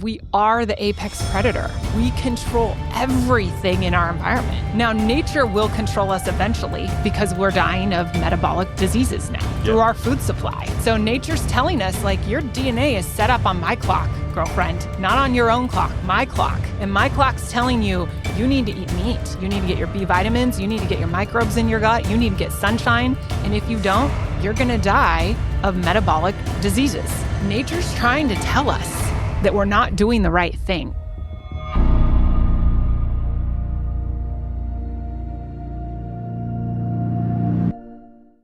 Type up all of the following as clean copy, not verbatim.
We are the apex predator. We control everything in our environment. Now, nature will control us eventually because we're dying of metabolic diseases now through our food supply. So nature's telling us, like, your DNA is set up on my clock, girlfriend, not on your own clock, my clock. And my clock's telling you, you need to eat meat. You need to get your B vitamins. You need to get your microbes in your gut. You need to get sunshine. And if you don't, you're going to die of metabolic diseases. Nature's trying to tell us that we're not doing the right thing.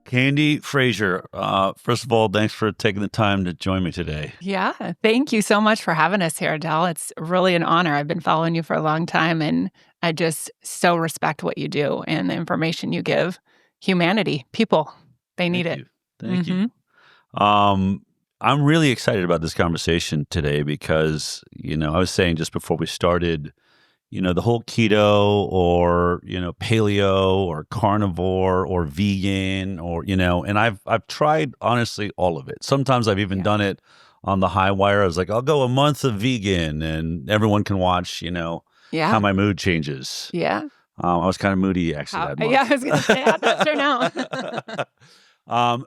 Candi Frazier, first of all, thanks for taking the time to join me today. Yeah, thank you so much for having us here, Adele. It's really an honor. I've been following you for a long time, and I just so respect what you do and the information you give humanity, people. They need it. Thank you. I'm really excited about this conversation today because, I was saying just before we started, the whole keto or, paleo or carnivore or vegan or, and I've tried, honestly, all of it. Sometimes I've even done it on the high wire. I was like, I'll go a month of vegan and everyone can watch, how my mood changes. Yeah. I was kind of moody actually that month. Yeah, I was going to say, I'm not sure now.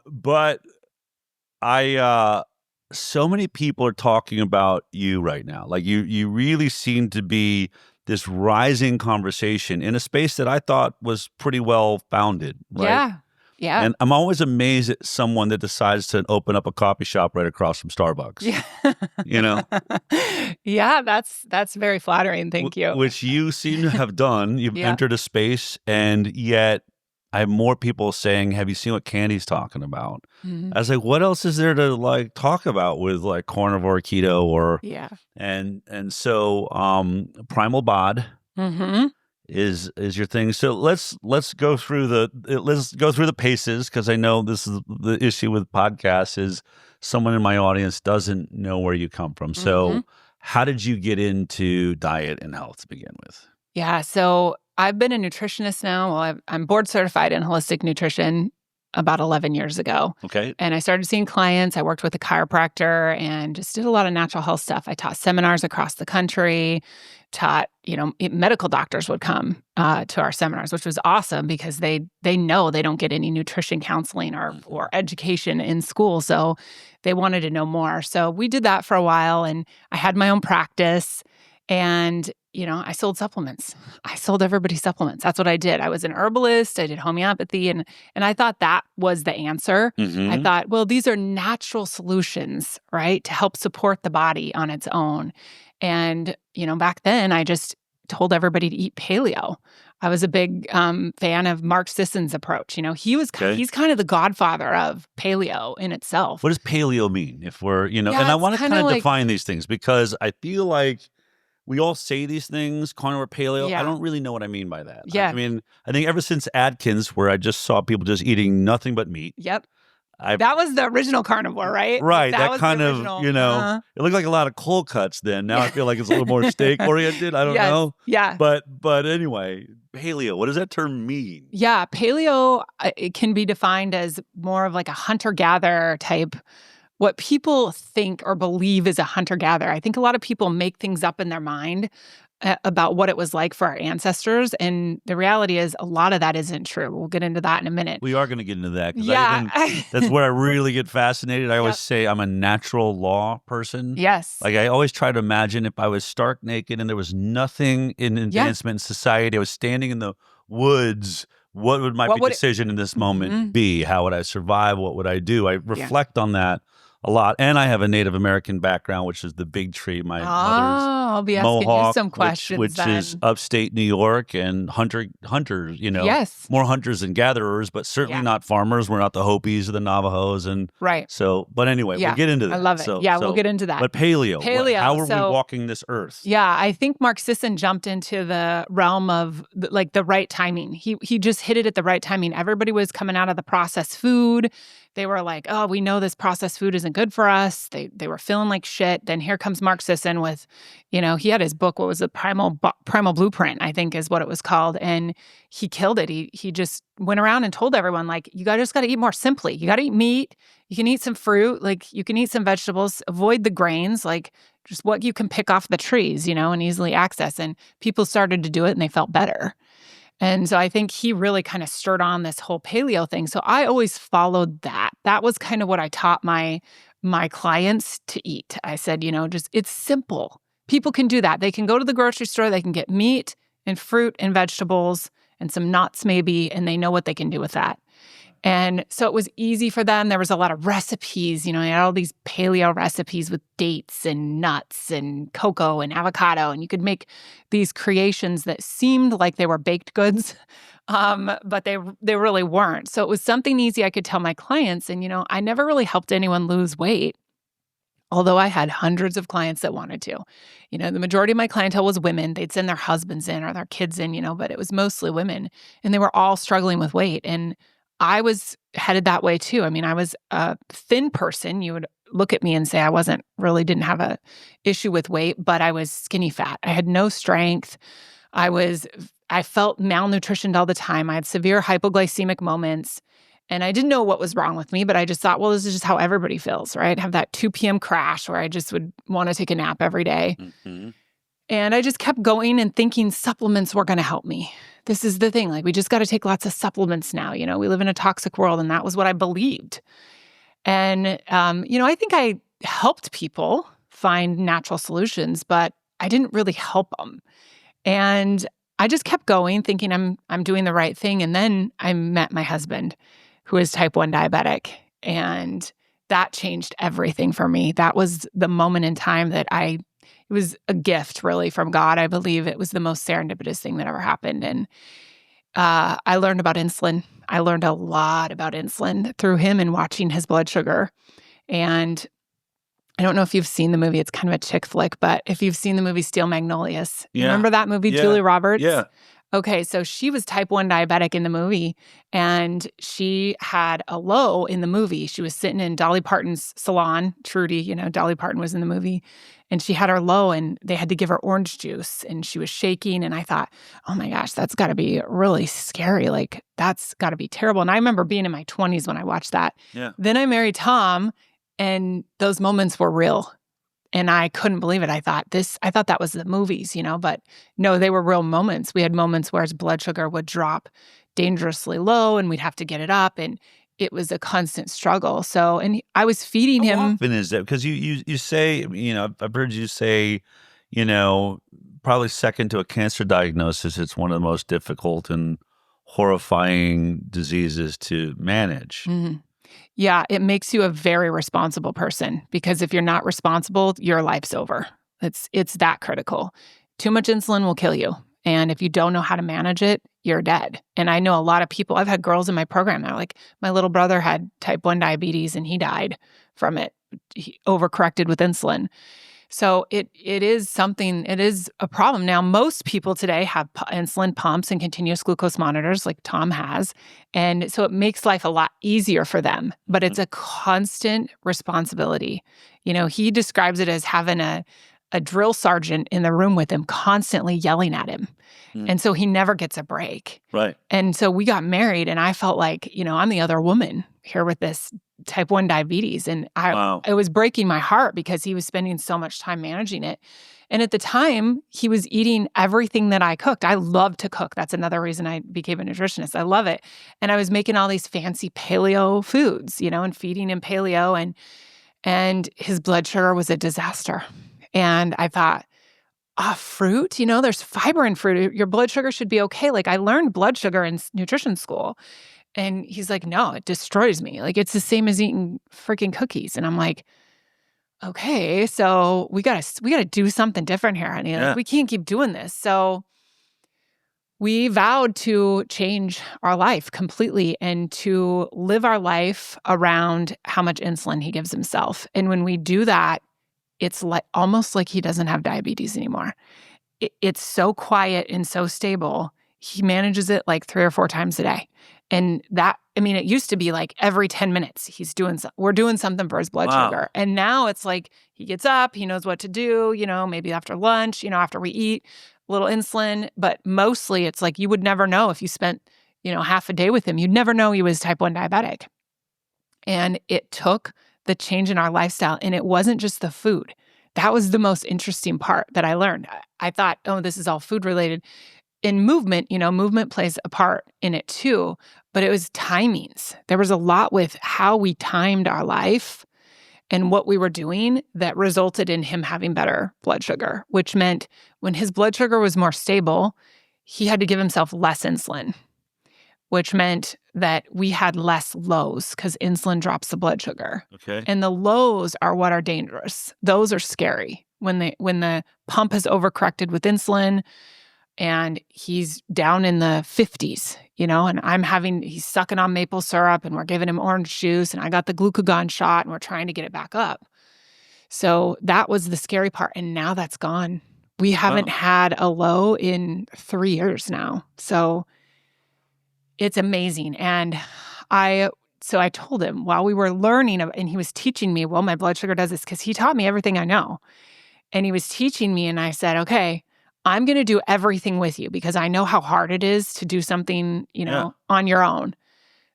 But so many people are talking about you right now. Like you really seem to be this rising conversation in a space that I thought was pretty well founded. Right? Yeah. And I'm always amazed at someone that decides to open up a coffee shop right across from Starbucks. Yeah. Yeah, that's very flattering. Thank you. Which you seem to have done. You've entered a space, and yet I have more people saying, have you seen what Candi's talking about? Mm-hmm. I was like, what else is there to talk about with carnivore, keto, or and so Primal bod is your thing. So let's go through the paces, because I know this is the issue with podcasts is someone in my audience doesn't know where you come from. So how did you get into diet and health to begin with? Yeah, so I've been a nutritionist now. Well, I'm board certified in holistic nutrition about 11 years ago. Okay. And I started seeing clients. I worked with a chiropractor and just did a lot of natural health stuff. I taught seminars across the country, medical doctors would come to our seminars, which was awesome because they know they don't get any nutrition counseling or education in school. So they wanted to know more. So we did that for a while, and I had my own practice. And I sold supplements. I sold everybody supplements. That's what I did. I was an herbalist. I did homeopathy. And I thought that was the answer. Mm-hmm. I thought, well, these are natural solutions, right, to help support the body on its own. And, back then I just told everybody to eat paleo. I was a big fan of Mark Sisson's approach. He's kind of the godfather of paleo in itself. What does paleo mean? If we're, and I want to kind of define these things because I feel like we all say these things, carnivore, paleo. Yeah. I don't really know what I mean by that. Yeah. I think ever since Atkins, where I just saw people just eating nothing but meat. Yep. That was the original carnoware, right? Right. That kind of, it looked like a lot of cold cuts then. Now I feel like it's a little more steak oriented. I don't know. Yeah. But anyway, paleo, what does that term mean? Yeah. Paleo, it can be defined as more of like a hunter-gatherer type. What people think or believe is a hunter-gatherer. I think a lot of people make things up in their mind about what it was like for our ancestors. And the reality is a lot of that isn't true. We'll get into that in a minute. We are going to get into that. That's where I really get fascinated. I always say I'm a natural law person. Yes. Like I always try to imagine if I was stark naked and there was nothing in advancement in society, I was standing in the woods, what would my decision in this moment be? How would I survive? What would I do? I reflect on that a lot. And I have a Native American background, which is the big tree. My mother's I'll be asking Mohawk, you some questions which is upstate New York, and hunters, yes, more hunters than gatherers, but certainly not farmers. We're not the Hopis or the Navajos. And right. So, but anyway, we'll get into that. I love it. We'll get into that. But paleo, how are we walking this earth? Yeah, I think Mark Sisson jumped into the realm of the right timing. He just hit it at the right timing. Everybody was coming out of the processed food, They were like, oh, we know this processed food isn't good for us. They were feeling like shit. Then here comes Mark Sisson with, he had his book, what was it, Primal Blueprint, I think is what it was called. And he killed it. He just went around and told everyone, like, just got to eat more simply. You got to eat meat. You can eat some fruit. Like, you can eat some vegetables. Avoid the grains, like just what you can pick off the trees, and easily access. And people started to do it and they felt better. And so I think he really kind of stirred on this whole paleo thing. So I always followed that. That was kind of what I taught my clients to eat. I said, just it's simple. People can do that. They can go to the grocery store, they can get meat and fruit and vegetables and some nuts maybe, and they know what they can do with that. And so it was easy for them. There was a lot of recipes, I had all these paleo recipes with dates and nuts and cocoa and avocado, and you could make these creations that seemed like they were baked goods, but they really weren't. So it was something easy I could tell my clients, and I never really helped anyone lose weight, although I had hundreds of clients that wanted to. The majority of my clientele was women. They'd send their husbands in or their kids in, but it was mostly women, and they were all struggling with weight. And I was headed that way too. I mean, I was a thin person. You would look at me and say I didn't have a issue with weight, but I was skinny fat. I had no strength. I felt malnutritioned all the time. I had severe hypoglycemic moments, and I didn't know what was wrong with me, but I just thought, well, this is just how everybody feels, right? Have that 2 p.m. crash where I just would want to take a nap every day. Mm-hmm. And I just kept going and thinking supplements were going to help me. This is the thing. Like, we just got to take lots of supplements now. We live in a toxic world, and that was what I believed. And, I think I helped people find natural solutions, but I didn't really help them. And I just kept going, thinking I'm doing the right thing. And then I met my husband, who is type 1 diabetic. And that changed everything for me. That was the moment in time that it was a gift, really, from God. I believe it was the most serendipitous thing that ever happened. And I learned about insulin. I learned a lot about insulin through him and watching his blood sugar. And I don't know if you've seen the movie. It's kind of a chick flick, but if you've seen the movie Steel Magnolias, remember that movie, Julia Roberts? Yeah. Okay, so she was type 1 diabetic in the movie, and she had a low in the movie. She was sitting in Dolly Parton's salon. Trudy, Dolly Parton was in the movie, and she had her low, and they had to give her orange juice, and she was shaking, and I thought, oh my gosh, that's got to be really scary. Like, that's got to be terrible. And I remember being in my 20s when I watched that. Yeah. Then I married Tom, and those moments were real. And I couldn't believe it. I thought that was the movies, but no, they were real moments. We had moments where his blood sugar would drop dangerously low, and we'd have to get it up, and it was a constant struggle. So, and I was feeding him. How often is that? Because you say, I've heard you say, probably second to a cancer diagnosis, it's one of the most difficult and horrifying diseases to manage. Mm-hmm. Yeah, it makes you a very responsible person, because if you're not responsible, your life's over. It's that critical. Too much insulin will kill you. And if you don't know how to manage it, you're dead. And I know a lot of people, I've had girls in my program that are like, my little brother had type 1 diabetes and he died from it. He overcorrected with insulin. So it is a problem. Now, most people today have insulin pumps and continuous glucose monitors like Tom has. And so it makes life a lot easier for them, but it's a constant responsibility. He describes it as having a drill sergeant in the room with him constantly yelling at him. And so he never gets a break. Right. And so we got married, and I felt like, I'm the other woman here with this type 1 diabetes. And it was breaking my heart because he was spending so much time managing it. And at the time, he was eating everything that I cooked. I love to cook. That's another reason I became a nutritionist. I love it. And I was making all these fancy paleo foods, and feeding him paleo, and his blood sugar was a disaster. And I thought, fruit, there's fiber in fruit. Your blood sugar should be okay. Like, I learned blood sugar in nutrition school. And he's like, no, it destroys me. Like, it's the same as eating freaking cookies. And I'm like, okay, so we gotta do something different here, honey. Like, we can't keep doing this. So we vowed to change our life completely and to live our life around how much insulin he gives himself. And when we do that, it's like almost like he doesn't have diabetes anymore. It's so quiet and so stable. He manages it like 3 or 4 times a day. And that, I mean, it used to be like every 10 minutes we're doing something for his blood sugar. And now it's like he gets up, he knows what to do, maybe after lunch, after we eat, a little insulin. But mostly it's like you would never know if you spent, half a day with him. You'd never know he was type 1 diabetic. And it took the change in our lifestyle. And it wasn't just the food. That was the most interesting part that I learned. I thought, oh, this is all food related. In movement, movement plays a part in it too, but it was timings. There was a lot with how we timed our life and what we were doing that resulted in him having better blood sugar, which meant when his blood sugar was more stable, he had to give himself less insulin, which meant that we had less lows because insulin drops the blood sugar. Okay. And the lows are what are dangerous. Those are scary. When the pump has overcorrected with insulin, and he's down in the 50s, and he's sucking on maple syrup and we're giving him orange juice and I got the glucagon shot and we're trying to get it back up. So that was the scary part. And now that's gone. We haven't had a low in 3 years now. So it's amazing. And I told him while we were learning, and he was teaching me, well, my blood sugar does this because he taught me everything I know. And he was teaching me and I said, okay, I'm going to do everything with you because I know how hard it is to do something, on your own.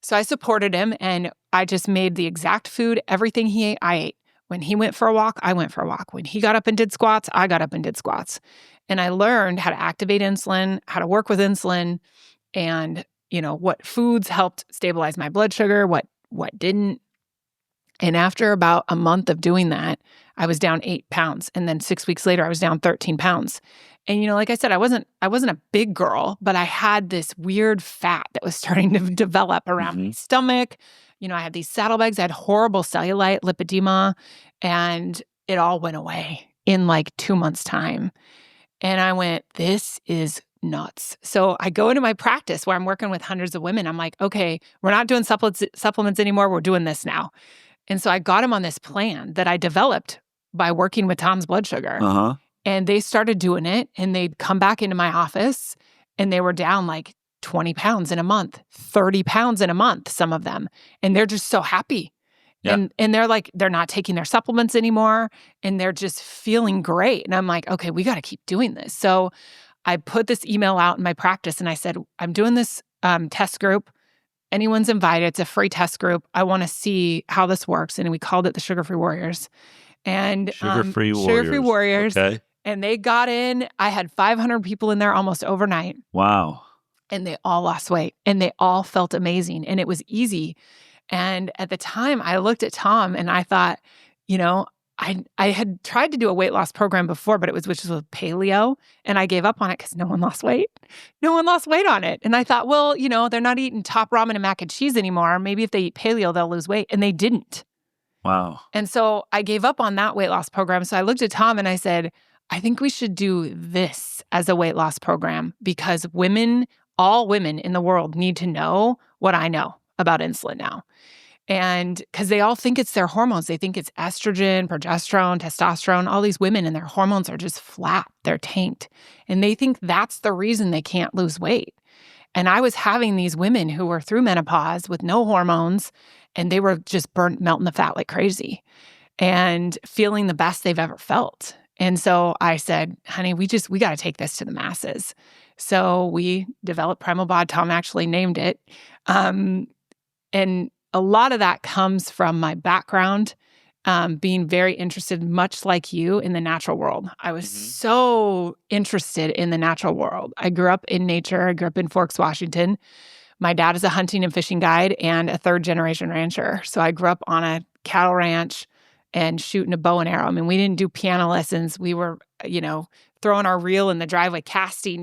So I supported him and I just made the exact food, everything he ate, I ate. When he went for a walk, I went for a walk. When he got up and did squats, I got up and did squats. And I learned how to activate insulin, how to work with insulin, and, what foods helped stabilize my blood sugar, what didn't. And after about a month of doing that, I was down 8 pounds. And then 6 weeks later, I was down 13 pounds. And, like I said, I wasn't a big girl, but I had this weird fat that was starting to develop around my stomach. I had these saddlebags. I had horrible cellulite, lipedema, and it all went away in like 2 months' time. And I went, this is nuts. So I go into my practice where I'm working with hundreds of women. I'm like, okay, we're not doing supplements anymore. We're doing this now. And so I got him on this plan that I developed by working with Tom's blood sugar. And they started doing it and they'd come back into my office and they were down like 20 pounds in a month, 30 pounds in a month, some of them. And they're just so happy. Yeah. And they're like, they're not taking their supplements anymore and they're just feeling great. And I'm like, okay, we got to keep doing this. So I put this email out in my practice and I said, I'm doing this test group. Anyone's invited. It's a free test group. I want to see how this works. And we called it the Sugar-Free Warriors. And Sugar-Free Warriors. Okay. And they got in. I had 500 people in there almost overnight. Wow. And they all lost weight. And they all felt amazing. And it was easy. And at the time, I looked at Tom and I thought, I had tried to do a weight loss program before, but which was with paleo. And I gave up on it because no one lost weight. No one lost weight on it. And I thought, well, they're not eating top ramen and mac and cheese anymore. Maybe if they eat paleo, they'll lose weight. And they didn't. Wow. And so I gave up on that weight loss program. So I looked at Tom and I said, I think we should do this as a weight loss program because all women in the world need to know what I know about insulin now. And because they all think it's their hormones. They think it's estrogen, progesterone, testosterone. All these women and their hormones are just flat. They're tanked. And they think that's the reason they can't lose weight. And I was having these women who were through menopause with no hormones, and they were just burnt, melting the fat like crazy and feeling the best they've ever felt. And so I said, honey, we got to take this to the masses. So we developed Primal Bod. Tom actually named it. And a lot of that comes from my background, being very interested, much like you, in the natural world. I was so interested in the natural world. I grew up in nature. I grew up in Forks, Washington. My dad is a hunting and fishing guide and a third-generation rancher. So I grew up on a cattle ranch and shooting a bow and arrow. I mean, we didn't do piano lessons. We were, throwing our reel in the driveway, casting,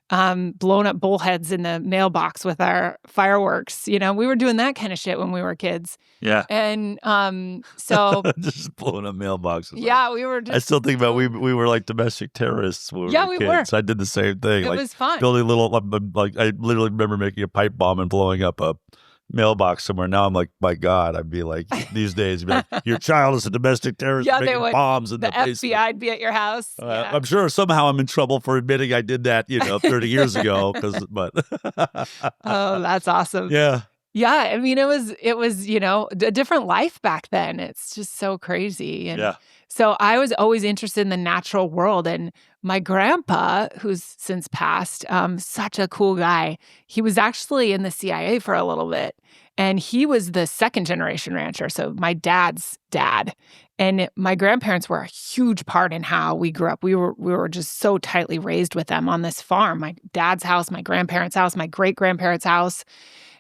blowing up bullheads in the mailbox with our fireworks. We were doing that kind of shit when we were kids. Yeah. And so just blowing up mailboxes. Yeah, we were just, I still think about we were like domestic terrorists when we were kids. I did the same thing. It was fun. Building little, I literally remember making a pipe bomb and blowing up a mailbox somewhere. Now I'm like, my God, I'd be like, these days, be like, your child is a domestic terrorist making bombs in the basement. FBI would be at your house. I'm sure somehow I'm in trouble for admitting I did that, 30 years ago. Oh, that's awesome. Yeah. Yeah, I mean, it was a different life back then. It's just so crazy. And so I was always interested in the natural world. And my grandpa, who's since passed, such a cool guy, he was actually in the CIA for a little bit. And he was the second generation rancher, so my dad's dad. And my grandparents were a huge part in how we grew up. We were just so tightly raised with them on this farm. My dad's house, my grandparents' house, my great-grandparents' house.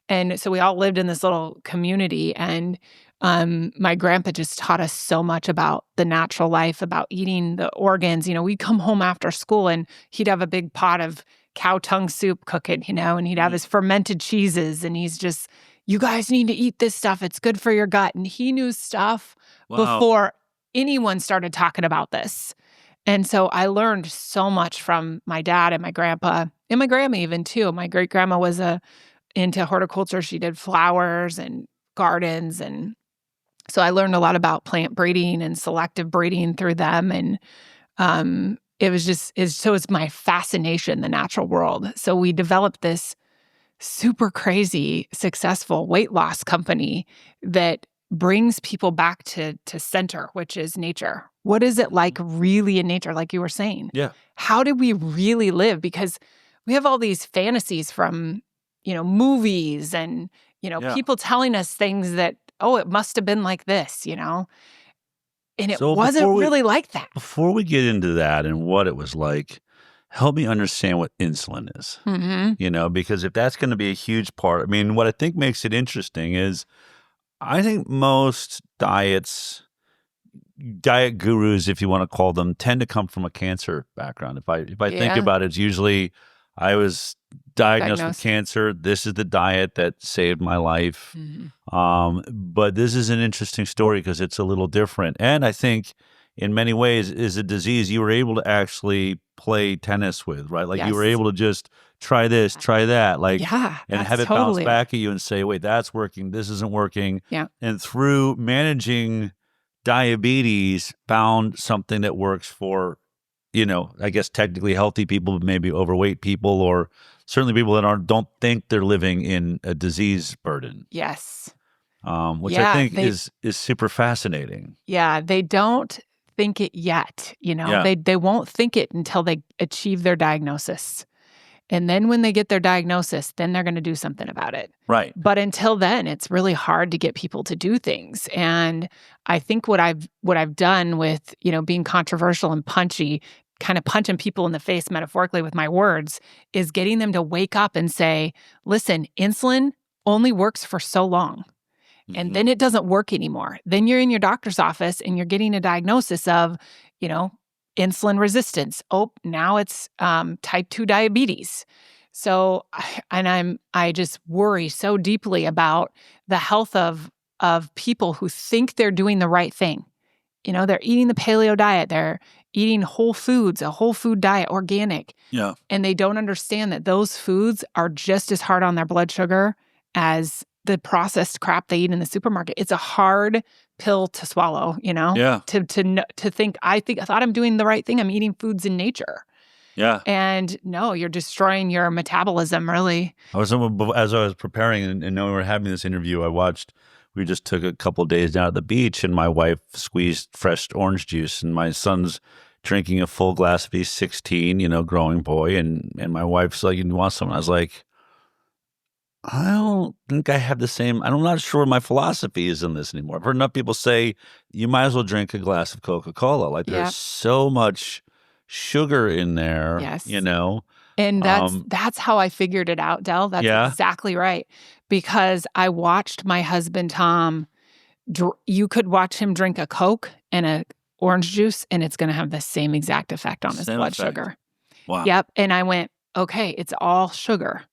And so we all lived in this little community, and my grandpa just taught us so much about the natural life, about eating the organs. We'd come home after school, and he'd have a big pot of cow tongue soup cooking, and he'd have his fermented cheeses, and he's just, you guys need to eat this stuff. It's good for your gut. And he knew stuff before anyone started talking about this. And so I learned so much from my dad and my grandpa, and my grandma even too. My great-grandma was into horticulture. She did flowers and gardens. And so I learned a lot about plant breeding and selective breeding through them. And it's my fascination, the natural world. So we developed this super crazy, successful weight loss company that brings people back to center, which is nature. What is it like really in nature, like you were saying? Yeah. How did we really live? Because we have all these fantasies from movies and, people telling us things that, it must have been like this, and it wasn't really like that. Before we get into that and what it was like, help me understand what insulin is, because if that's going to be a huge part, what I think makes it interesting is I think most diet gurus, if you want to call them, tend to come from a cancer background. If I think about it, it's usually I was diagnosed with cancer. This is the diet that saved my life. But this is an interesting story because it's a little different. And I think in many ways is a disease you were able to actually play tennis with, right? Like you were able to just try this, try that, and have it bounce back at you and say, wait, that's working. This isn't working. Yeah. And through managing diabetes, found something that works for I guess technically healthy people, but maybe overweight people, or certainly people that don't think they're living in a disease burden. Yes. Which I think is super fascinating. Yeah, they don't think it yet. They won't think it until they achieve their diagnosis. And then when they get their diagnosis, then they're going to do something about it. Right. But until then, it's really hard to get people to do things. And I think what I've done with, being controversial and punchy, kind of punching people in the face metaphorically with my words, is getting them to wake up and say, listen, insulin only works for so long. And then it doesn't work anymore. Then you're in your doctor's office and you're getting a diagnosis of, insulin resistance. Oh, now it's type 2 diabetes. So, I just worry so deeply about the health of people who think they're doing the right thing. They're eating the paleo diet. They're eating whole foods, a whole food diet, organic. Yeah. And they don't understand that those foods are just as hard on their blood sugar as the processed crap they eat in the supermarket. It's a hard pill to swallow, Yeah. To think, I thought I'm doing the right thing. I'm eating foods in nature. Yeah. And no, you're destroying your metabolism, really. As I was preparing and knowing we were having this interview, we just took a couple of days down at the beach, and my wife squeezed fresh orange juice, and my son's drinking a full glass of E16, growing boy. And my wife's like, you want some? And I was like, I don't think I have the same. I'm not sure my philosophy is in this anymore. I've heard enough people say you might as well drink a glass of Coca-Cola. Like there's so much sugar in there, And that's how I figured it out, Del. That's exactly right. Because I watched my husband, Tom, you could watch him drink a Coke and a orange juice, and it's going to have the same exact effect on his blood sugar. Wow. Yep. And I went, okay, it's all sugar.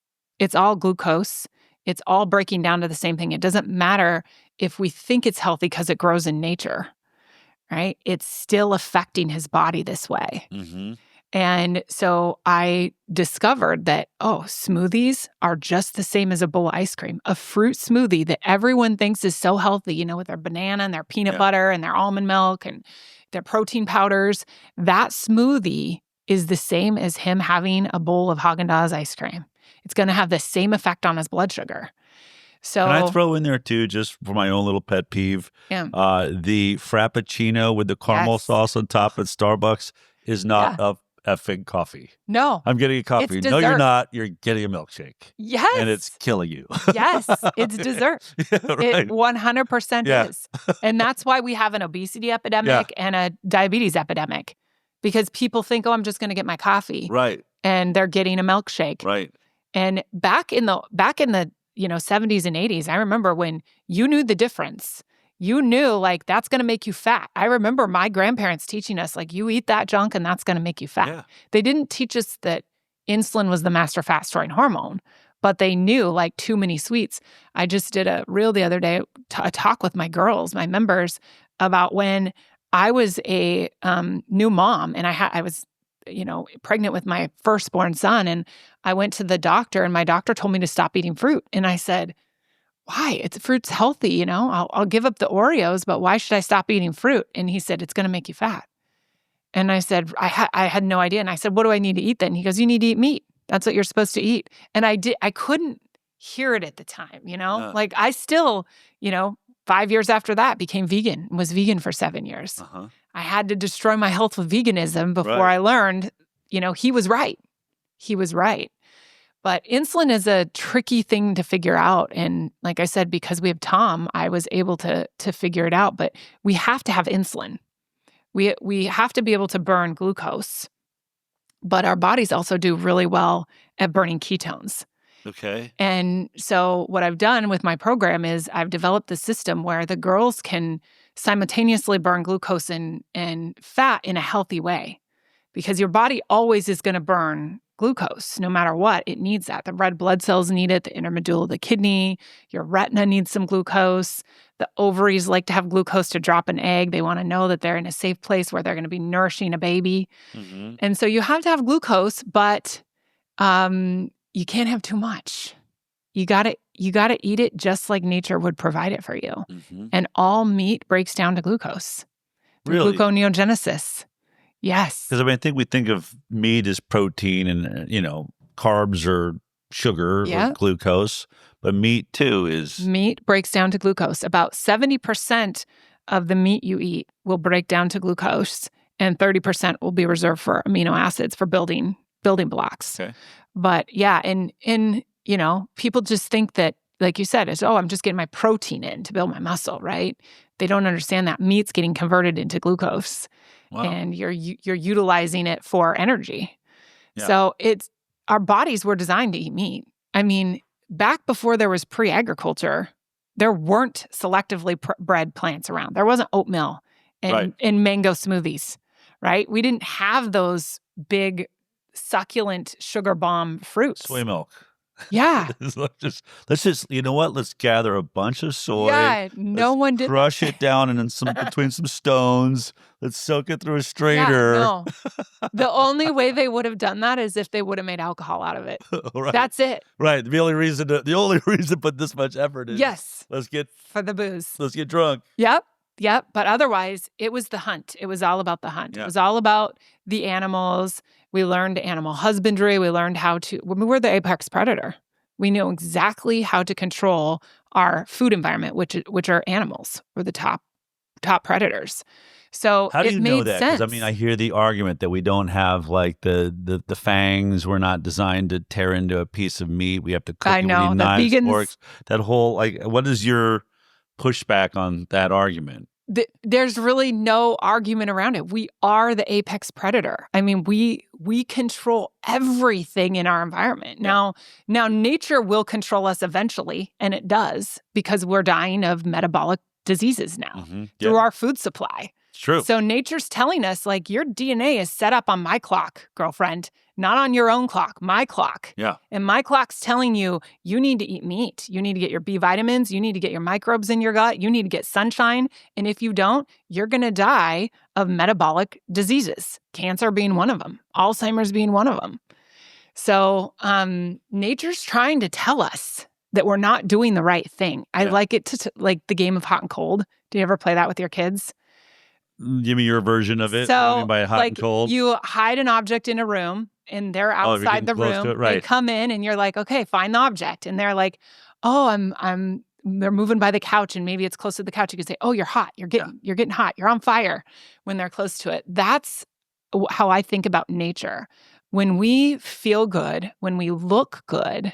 It's all glucose. It's all breaking down to the same thing. It doesn't matter if we think it's healthy because it grows in nature, right? It's still affecting his body this way. And so I discovered that, smoothies are just the same as a bowl of ice cream. A fruit smoothie that everyone thinks is so healthy, with their banana and their peanut butter and their almond milk and their protein powders, that smoothie is the same as him having a bowl of Haagen-Dazs ice cream. It's going to have the same effect on his blood sugar. So, can I throw in there too, just for my own little pet peeve, the Frappuccino with the caramel sauce on top at Starbucks is not a effing coffee. No. I'm getting a coffee. No, you're not. You're getting a milkshake. Yes. And it's killing you. Yes. It's dessert. It 100% is. And that's why we have an obesity epidemic and a diabetes epidemic. Because people think, I'm just going to get my coffee. Right. And they're getting a milkshake. Right. And back in the 70s and 80s, I remember when you knew the difference. You knew, that's going to make you fat. I remember my grandparents teaching us, you eat that junk and that's going to make you fat. Yeah. They didn't teach us that insulin was the master fat-storing hormone, but they knew, too many sweets. I just did a reel the other day, a talk with my girls, my members, about when I was a new mom and I was pregnant with my firstborn son, and I went to the doctor, and my doctor told me to stop eating fruit. And I said, why? Fruit's healthy, I'll give up the Oreos, but why should I stop eating fruit? And he said, it's going to make you fat. And I said, I had no idea. And I said, what do I need to eat then? He goes, you need to eat meat. That's what you're supposed to eat. And I couldn't hear it at the time, I still, 5 years after that became vegan and was vegan for 7 years. Uh-huh. I had to destroy my health with veganism before I learned, he was right. He was right. But insulin is a tricky thing to figure out. And like I said, because we have Tom, I was able to figure it out. But we have to have insulin. We have to be able to burn glucose. But our bodies also do really well at burning ketones. Okay. And so what I've done with my program is I've developed the system where the girls can simultaneously burn glucose and fat in a healthy way. Because your body always is going to burn glucose, no matter what. It needs that. The red blood cells need it, the intermedulla of the kidney, your retina needs some glucose. The ovaries like to have glucose to drop an egg. They want to know that they're in a safe place where they're going to be nourishing a baby. Mm-hmm. And so you have to have glucose, but you can't have too much. You gotta eat it just like nature would provide it for you. Mm-hmm. And all meat breaks down to glucose. Really? Gluconeogenesis. Yes. Because I think we think of meat as protein and, carbs or sugar or glucose, but meat too is... Meat breaks down to glucose. About 70% of the meat you eat will break down to glucose, and 30% will be reserved for amino acids for building blocks. Okay. But and people just think that, like you said, I'm just getting my protein in to build my muscle, right? They don't understand that meat's getting converted into glucose. Wow. And you're utilizing it for energy. Yeah. So our bodies were designed to eat meat. I mean, back before there was pre-agriculture, there weren't selectively bred plants around. There wasn't oatmeal and mango smoothies, right? We didn't have those big succulent sugar bomb fruits. Soy milk. Yeah. let's just, you know what? Let's gather a bunch of soy. Yeah, one did. Crush it down and then between some stones. Let's soak it through a strainer. Yeah, no. The only way they would have done that is if they would have made alcohol out of it. Right. That's it. Right. The only reason to put this much effort is for the booze. Let's get drunk. Yep. But otherwise, it was the hunt. It was all about the hunt. Yeah. It was all about the animals. We learned animal husbandry. We learned we were the apex predator. We know exactly how to control our food environment, which are animals. We're the top predators. So how do you know that? Because I hear the argument that we don't have the fangs. We're not designed to tear into a piece of meat. We have to cook it. We need knives, forks. That whole what is your pushback on that argument? There's really no argument around it. We are the apex predator. I mean, we control everything in our environment. Yeah. Now nature will control us eventually, and it does, because we're dying of metabolic diseases now through our food supply. It's true. So nature's telling us, like, your DNA is set up on my clock, girlfriend, not on your own clock, my clock. Yeah. And my clock's telling you, you need to eat meat. You need to get your B vitamins. You need to get your microbes in your gut. You need to get sunshine. And if you don't, you're going to die of metabolic diseases, cancer being one of them, Alzheimer's being one of them. So nature's trying to tell us that we're not doing the right thing. I like it to like the game of hot and cold. Do you ever play that with your kids? Give me your version of it. So, what do you mean by hot and cold? You hide an object in a room, and they're outside the room. Right. They come in, and you're like, okay, find the object. And they're like, oh, they're moving by the couch, and maybe it's close to the couch. You can say, oh, you're hot. You're getting hot. You're on fire when they're close to it. That's how I think about nature. When we feel good, when we look good,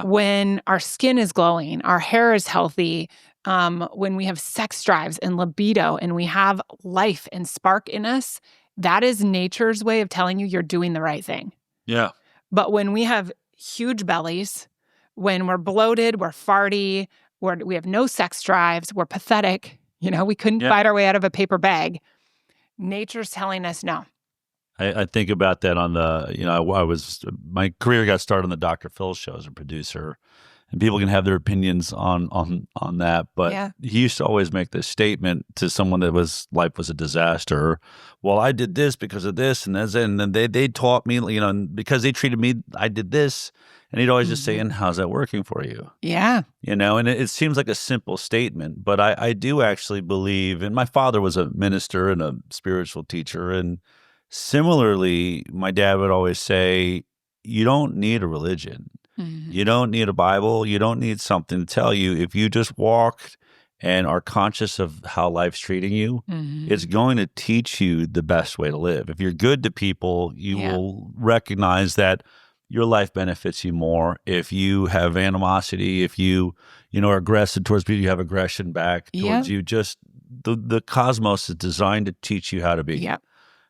when our skin is glowing, our hair is healthy, when we have sex drives and libido and we have life and spark in us, that is nature's way of telling you you're doing the right thing. Yeah. But when we have huge bellies, when we're bloated, we're farty, we have no sex drives, we're pathetic, we couldn't fight our way out of a paper bag, nature's telling us no. I think about that on my career got started on the Dr. Phil show as a producer, and people can have their opinions on that. But he used to always make this statement to someone that life was a disaster. Well, I did this because of this, and then they taught me, and because they treated me, I did this. And he'd always just say, and how's that working for you? Yeah. And it seems like a simple statement, but I do actually believe, and my father was a minister and a spiritual teacher, and similarly, my dad would always say, you don't need a religion. Mm-hmm. You don't need a Bible. You don't need something to tell you. If you just walk and are conscious of how life's treating you, it's going to teach you the best way to live. If you're good to people, you will recognize that your life benefits you more. If you have animosity, if you are aggressive towards people, you have aggression back towards you. Just the cosmos is designed to teach you how to be. Yeah.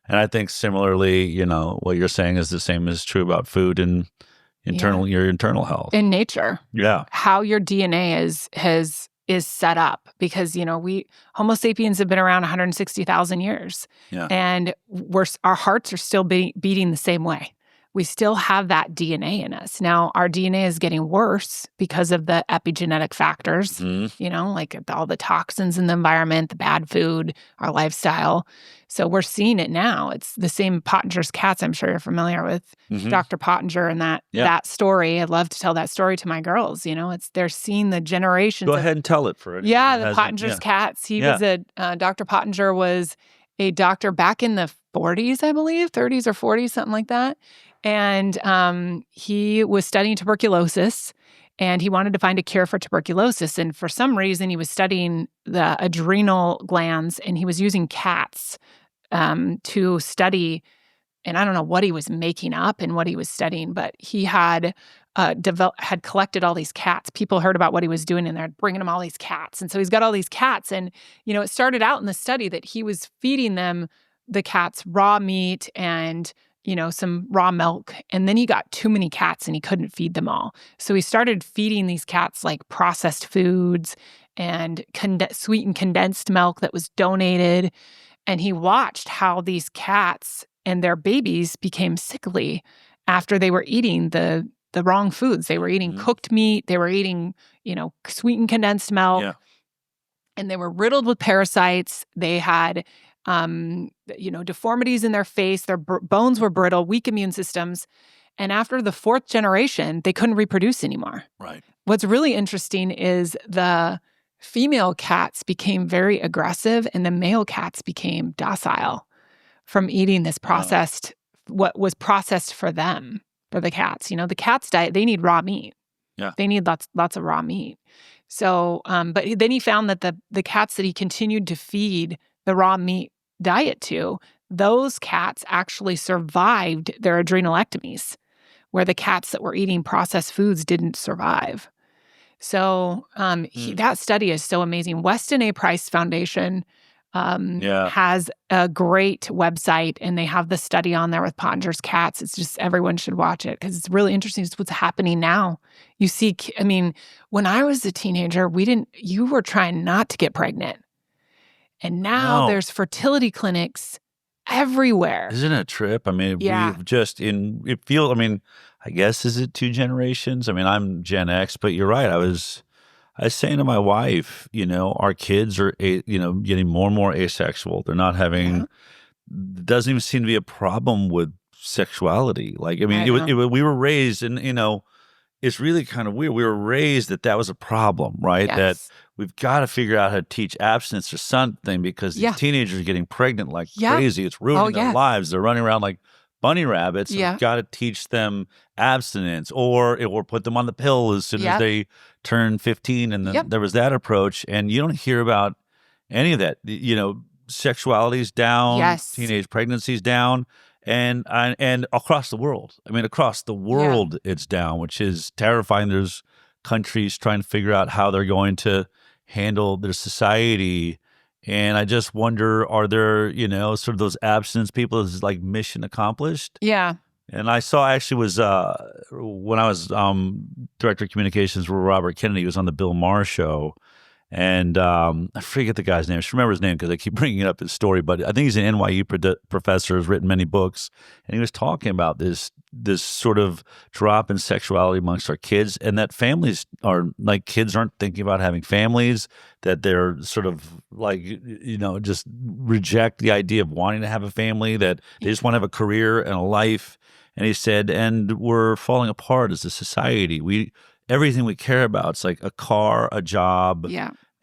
And I think similarly, what you're saying is the same is true about food and your internal health. In nature. Yeah. How your DNA is set up, because, Homo sapiens have been around 160,000 years. Yeah. And our hearts are still beating the same way. We still have that DNA in us. Now, our DNA is getting worse because of the epigenetic factors, like all the toxins in the environment, the bad food, our lifestyle. So we're seeing it now. It's the same Pottinger's cats. I'm sure you're familiar with Dr. Pottinger and that story. I'd love to tell that story to my girls. They're seeing the generations. Go ahead and tell it for it. Yeah, the Pottinger's cats. He was Dr. Pottinger was a doctor back in the 40s, I believe, 30s or 40s, something like that. And he was studying tuberculosis, and he wanted to find a cure for tuberculosis. And for some reason, he was studying the adrenal glands, and he was using cats to study. And I don't know what he was making up and what he was studying, but he had collected all these cats. People heard about what he was doing, and they're bringing him all these cats. And so he's got all these cats. And, it started out in the study that he was feeding the cats raw meat and some raw milk. And then he got too many cats and he couldn't feed them all. So he started feeding these cats like processed foods and sweetened condensed milk that was donated. And he watched how these cats and their babies became sickly after they were eating the wrong foods. They were eating cooked meat. They were eating, sweetened condensed milk. Yeah. And they were riddled with parasites. They had deformities in their face, their bones were brittle, weak immune systems. And after the 4th generation, they couldn't reproduce anymore. Right. What's really interesting is the female cats became very aggressive and the male cats became docile from eating this what was processed for them, for the cats. The cat's diet, they need raw meat. Yeah. They need lots of raw meat. So, but then he found that the cats that he continued to feed the raw meat diet to, those cats actually survived their adrenalectomies, where the cats that were eating processed foods didn't survive. So that study is so amazing. Weston A. Price Foundation has a great website, and they have the study on there with Pottinger's cats. It's just, everyone should watch it because it's really interesting. It's what's happening now. You see, when I was a teenager, you were trying not to get pregnant. And now there's fertility clinics everywhere. Isn't it a trip? I mean, we've just I guess, is it 2 generations? I mean, I'm Gen X, but you're right. I was saying to my wife, our kids are, getting more and more asexual. They're not having, doesn't even seem to be a problem with sexuality. Like, I mean, we were raised and, it's really kind of weird. We were raised that was a problem, right? Yes. That we've got to figure out how to teach abstinence or something because these teenagers are getting pregnant like crazy. It's ruining their lives. They're running around like bunny rabbits. We've got to teach them abstinence or put them on the pill as soon as they turn 15. And then there was that approach. And you don't hear about any of that. Sexuality's down, teenage pregnancy's down. And across the world. I mean, across the world, it's down, which is terrifying. There's countries trying to figure out how they're going to handle their society. And I just wonder, are there, sort of those abstinence people is like mission accomplished? Yeah. And I actually was, when I was director of communications with Robert Kennedy, he was on the Bill Maher show. And I forget the guy's name. I should remember his name because I keep bringing up his story. But I think he's an NYU professor, has written many books. And he was talking about this sort of drop in sexuality amongst our kids and that families are like kids aren't thinking about having families, that they're sort of like, just reject the idea of wanting to have a family, that they just want to have a career and a life. And he said, and we're falling apart as a society. Everything we care about, it's like a car, a job,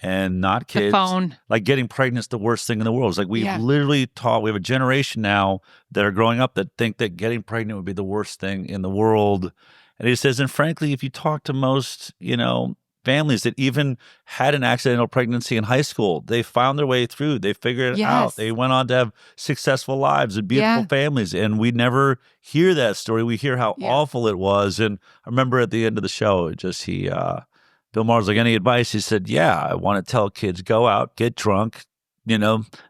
and not kids. The phone. Like getting pregnant is the worst thing in the world. It's like we've literally we have a generation now that are growing up that think that getting pregnant would be the worst thing in the world. And he says, and frankly, if you talk to most, families that even had an accidental pregnancy in high school, they found their way through. They figured it out. They went on to have successful lives and beautiful families. And we never hear that story. We hear how awful it was. And I remember at the end of the show, Bill Maher was like, any advice? He said, I want to tell kids, go out, get drunk,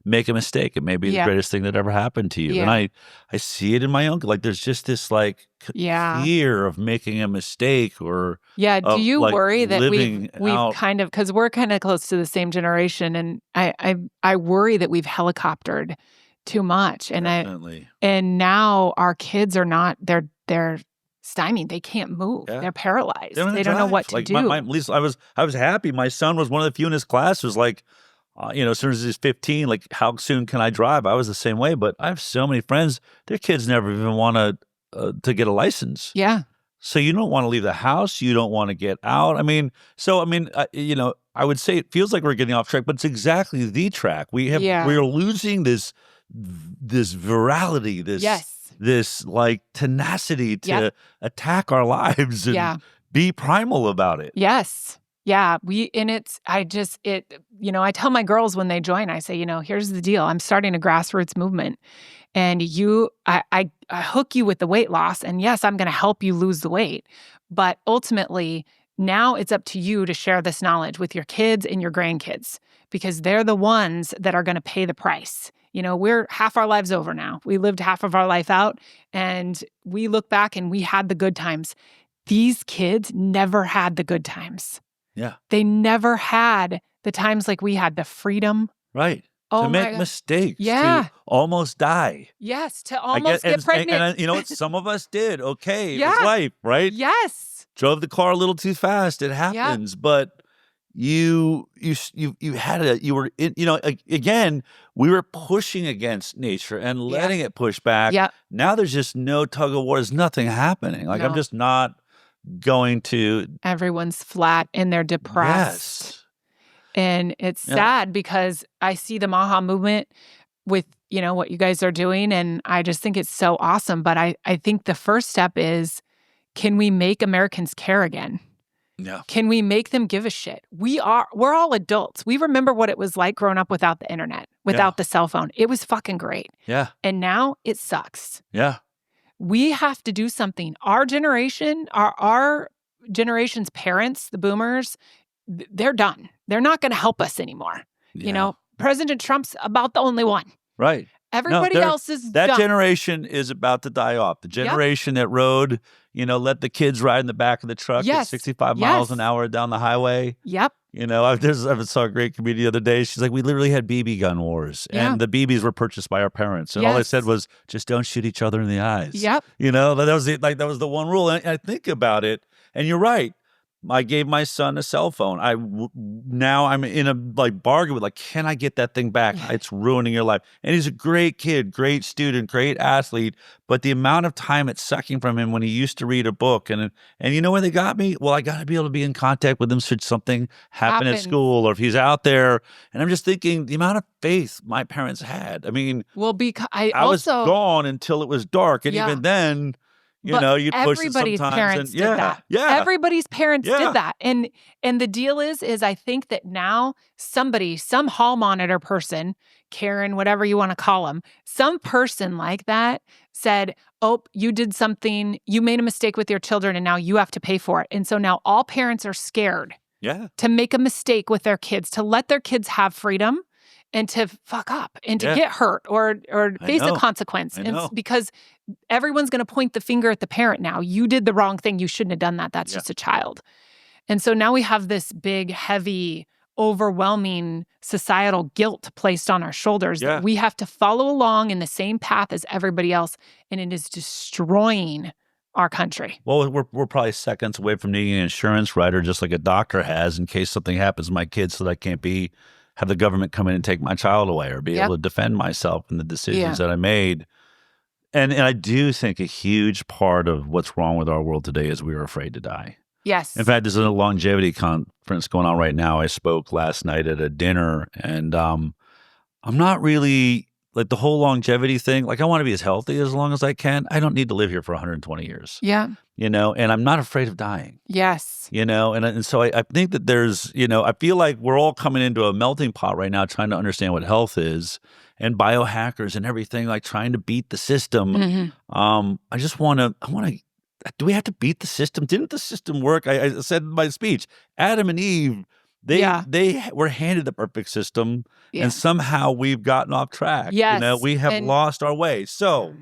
make a mistake. It may be the greatest thing that ever happened to you. And I see it in my own, like, there's just this like fear of making a mistake or do you worry that we've out. kind of, because we're kind of close to the same generation, and I worry that we've helicoptered too much. And Definitely. and now our kids are not, they're stymied. They can't move. They're paralyzed. They don't know what to do. At least I was happy. My son was one of the few in his class who was like, as soon as he's 15, like, how soon can I drive? I was the same way, but I have so many friends, their kids never even want to get a license. Yeah. So you don't want to leave the house. You don't want to get out. I would say it feels like we're getting off track, but it's exactly the track. We're losing this virality, this like tenacity to attack our lives and be primal about it. Yes. Yeah, I tell my girls when they join, I say, here's the deal. I'm starting a grassroots movement, and I hook you with the weight loss, and yes, I'm going to help you lose the weight. But ultimately, now it's up to you to share this knowledge with your kids and your grandkids, because they're the ones that are going to pay the price. We're half our lives over now. We lived half of our life out, and we look back and we had the good times. These kids never had the good times. Yeah. They never had the times like we had, the freedom. Right. To make mistakes. Yeah. To almost die. Yes. To almost get pregnant. And some of us did. Okay. It was life, right? Yes. Drove the car a little too fast. It happens. But you were again, we were pushing against nature and letting it push back. Yeah. Now there's just no tug of war. There's nothing happening. Like, I'm just not going to. Everyone's flat and they're depressed. Yes. And it's sad because I see the Maha movement with, what you guys are doing, and I just think it's so awesome. But I think the first step is, can we make Americans care again? Yeah. Can we make them give a shit? We're all adults. We remember what it was like growing up without the internet, without the cell phone. It was fucking great. Yeah. And now it sucks. Yeah. We have to do something. Our generation, our generation's parents, the boomers, they're done. They're not going to help us anymore. Yeah. President Trump's about the only one. Right. Everybody else is that done. generation is about to die off. The generation that rode, let the kids ride in the back of the truck at 65 miles an hour down the highway. Yep. I saw a great comedian the other day. She's like, we literally had BB gun wars, and the BBs were purchased by our parents, and all they said was, just don't shoot each other in the eyes. Yep. That was the one rule. And I think about it, and you're right. I gave my son a cell phone. Now I'm in a bargain with can I get that thing back? It's ruining your life. And he's a great kid, great student, great athlete. But the amount of time it's sucking from him when he used to read a book, and you know where they got me? Well, I got to be able to be in contact with him should something happen at school or if he's out there. And I'm just thinking the amount of faith my parents had. I mean, because I was gone until it was dark, and even then. You'd push it sometimes. Everybody's parents did that. Yeah. Everybody's parents did that. And the deal is I think that now some hall monitor person, Karen, whatever you want to call them, some person like that said, oh, you did something, you made a mistake with your children and now you have to pay for it. And so now all parents are scared to make a mistake with their kids, to let their kids have freedom and to fuck up and to get hurt or face a consequence. And because everyone's going to point the finger at the parent now. You did the wrong thing. You shouldn't have done that. That's just a child. And so now we have this big, heavy, overwhelming societal guilt placed on our shoulders that we have to follow along in the same path as everybody else. And it is destroying our country. Well, we're probably seconds away from needing an insurance rider, just like a doctor has, in case something happens to my kids, so that I can't have the government come in and take my child away or be able to defend myself in the decisions that I made. And I do think a huge part of what's wrong with our world today is we are afraid to die. Yes. In fact, there's a longevity conference going on right now. I spoke last night at a dinner, and I'm not really the whole longevity thing. I want to be as healthy as long as I can. I don't need to live here for 120 years. Yeah. And I'm not afraid of dying. Yes. And so I think that there's, I feel like we're all coming into a melting pot right now trying to understand what health is, and biohackers and everything, trying to beat the system. Mm-hmm. Do we have to beat the system? Didn't the system work? I said in my speech, Adam and Eve, they were handed the perfect system, and somehow we've gotten off track. Yes. We have lost our way. So...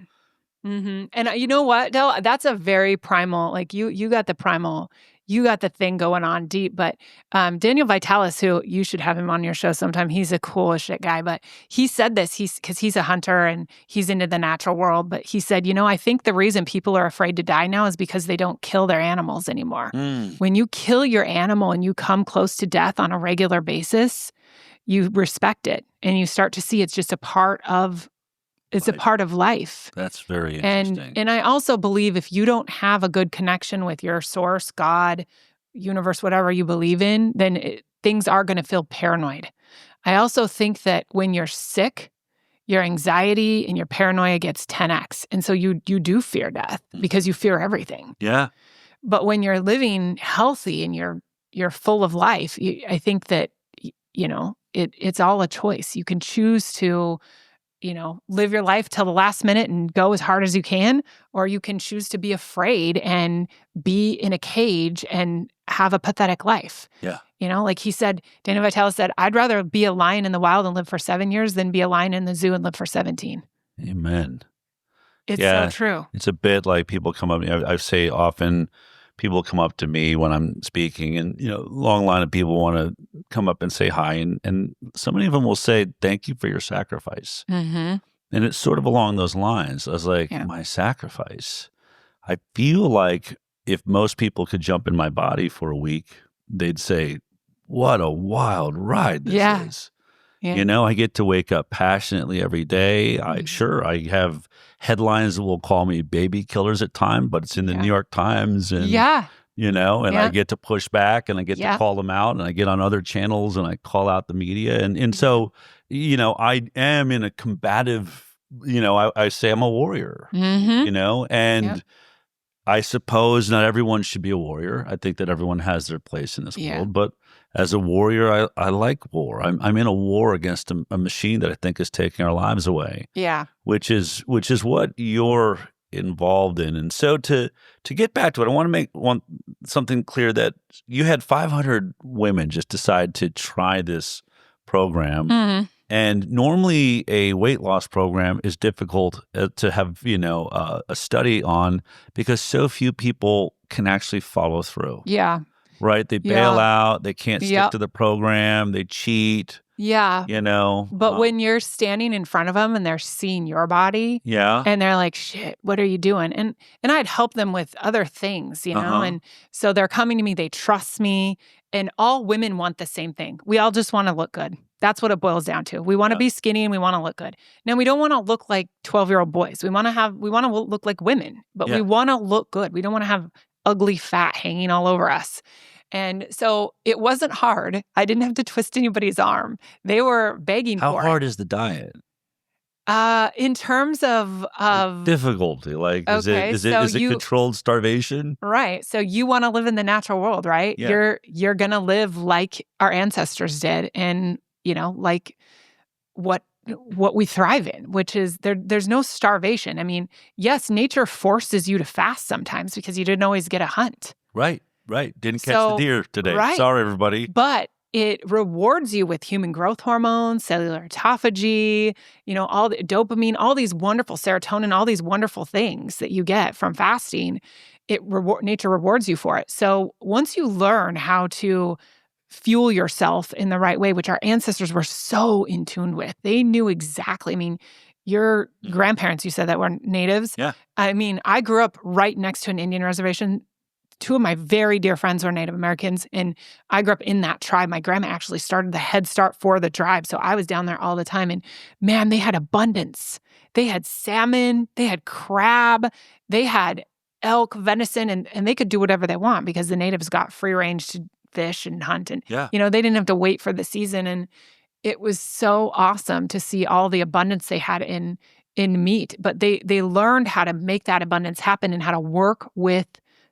Mm-hmm. And you know what, Del? That's a very primal, you got the primal, you got the thing going on deep. But Daniel Vitalis, who you should have him on your show sometime, he's a cool as shit guy. But he said this, because he's a hunter and he's into the natural world. But he said, I think the reason people are afraid to die now is because they don't kill their animals anymore. When you kill your animal and you come close to death on a regular basis, you respect it and you start to see it's just a part of a part of life. That's very interesting. And I also believe if you don't have a good connection with your source, God, universe, whatever you believe in, then things are going to feel paranoid. I also think that when you're sick, your anxiety and your paranoia gets 10x. And so you do fear death because you fear everything. Yeah. But when you're living healthy and you're full of life, I think that, it's all a choice. You can choose to live your life till the last minute and go as hard as you can, or you can choose to be afraid and be in a cage and have a pathetic life. Yeah. He said, Daniel Vitalis said, I'd rather be a lion in the wild and live for 7 years than be a lion in the zoo and live for 17. Amen. It's so true. It's a bit like people come up, I say often, people come up to me when I'm speaking, and long line of people want to come up and say hi, and so many of them will say, "Thank you for your sacrifice." Mm-hmm. And it's sort of along those lines. I was like, my sacrifice. I feel like if most people could jump in my body for a week, they'd say, "What a wild ride this is." Yeah. I get to wake up passionately every day. I have headlines that will call me baby killers at times, but it's in the New York Times, and I get to push back, and I get to call them out, and I get on other channels and I call out the media, and so I am in a combative. I say I'm a warrior. Mm-hmm. And I suppose not everyone should be a warrior. I think that everyone has their place in this world, but as a warrior, I like war. I'm in a war against a machine that I think is taking our lives away. Yeah, which is what you're involved in. And so to get back to it, I want to make something clear, that you had 500 women just decide to try this program. Mm-hmm. And normally a weight loss program is difficult to have, a study on, because so few people can actually follow through. Yeah. Right? They bail out. They can't stick to the program. They cheat. Yeah. You know? But when you're standing in front of them and they're seeing your body, and they're like, shit, what are you doing? And I'd help them with other things, you know? And so they're coming to me, they trust me, and all women want the same thing. We all just want to look good. That's what it boils down to. We want to be skinny and we want to look good. Now, we don't want to look like 12-year-old boys. We want to look like women, but we want to look good. We don't want to have ugly fat hanging all over us. And so it wasn't hard. I didn't have to twist anybody's arm. They were begging for it. How hard is the diet? In terms of difficulty, like is it controlled starvation? Right. So you want to live in the natural world, right? Yeah. You're gonna live like our ancestors did, and you know, like what we thrive in, which is there's no starvation. I mean, yes, nature forces you to fast sometimes because you didn't always get a hunt. Right. Didn't catch the deer today. Right. Sorry, everybody. But it rewards you with human growth hormones, cellular autophagy, you know, all the dopamine, all these wonderful serotonin, all these wonderful things that you get from fasting. Nature rewards you for it. So once you learn how to fuel yourself in the right way, which our ancestors were so in tune with, they knew exactly. I mean, your grandparents, you said that were natives. Yeah. I mean, I grew up right next to an Indian reservation. Two of my very dear friends were Native Americans, and I grew up in that tribe. My grandma actually started the Head Start for the tribe, so I was down there all the time. And man, they had abundance. They had salmon, they had crab, they had elk, venison, and they could do whatever they want because the natives got free range to fish and hunt. And, you know, they didn't have to wait for the season. And it was so awesome to see all the abundance they had in meat. But they learned how to make that abundance happen and how to work with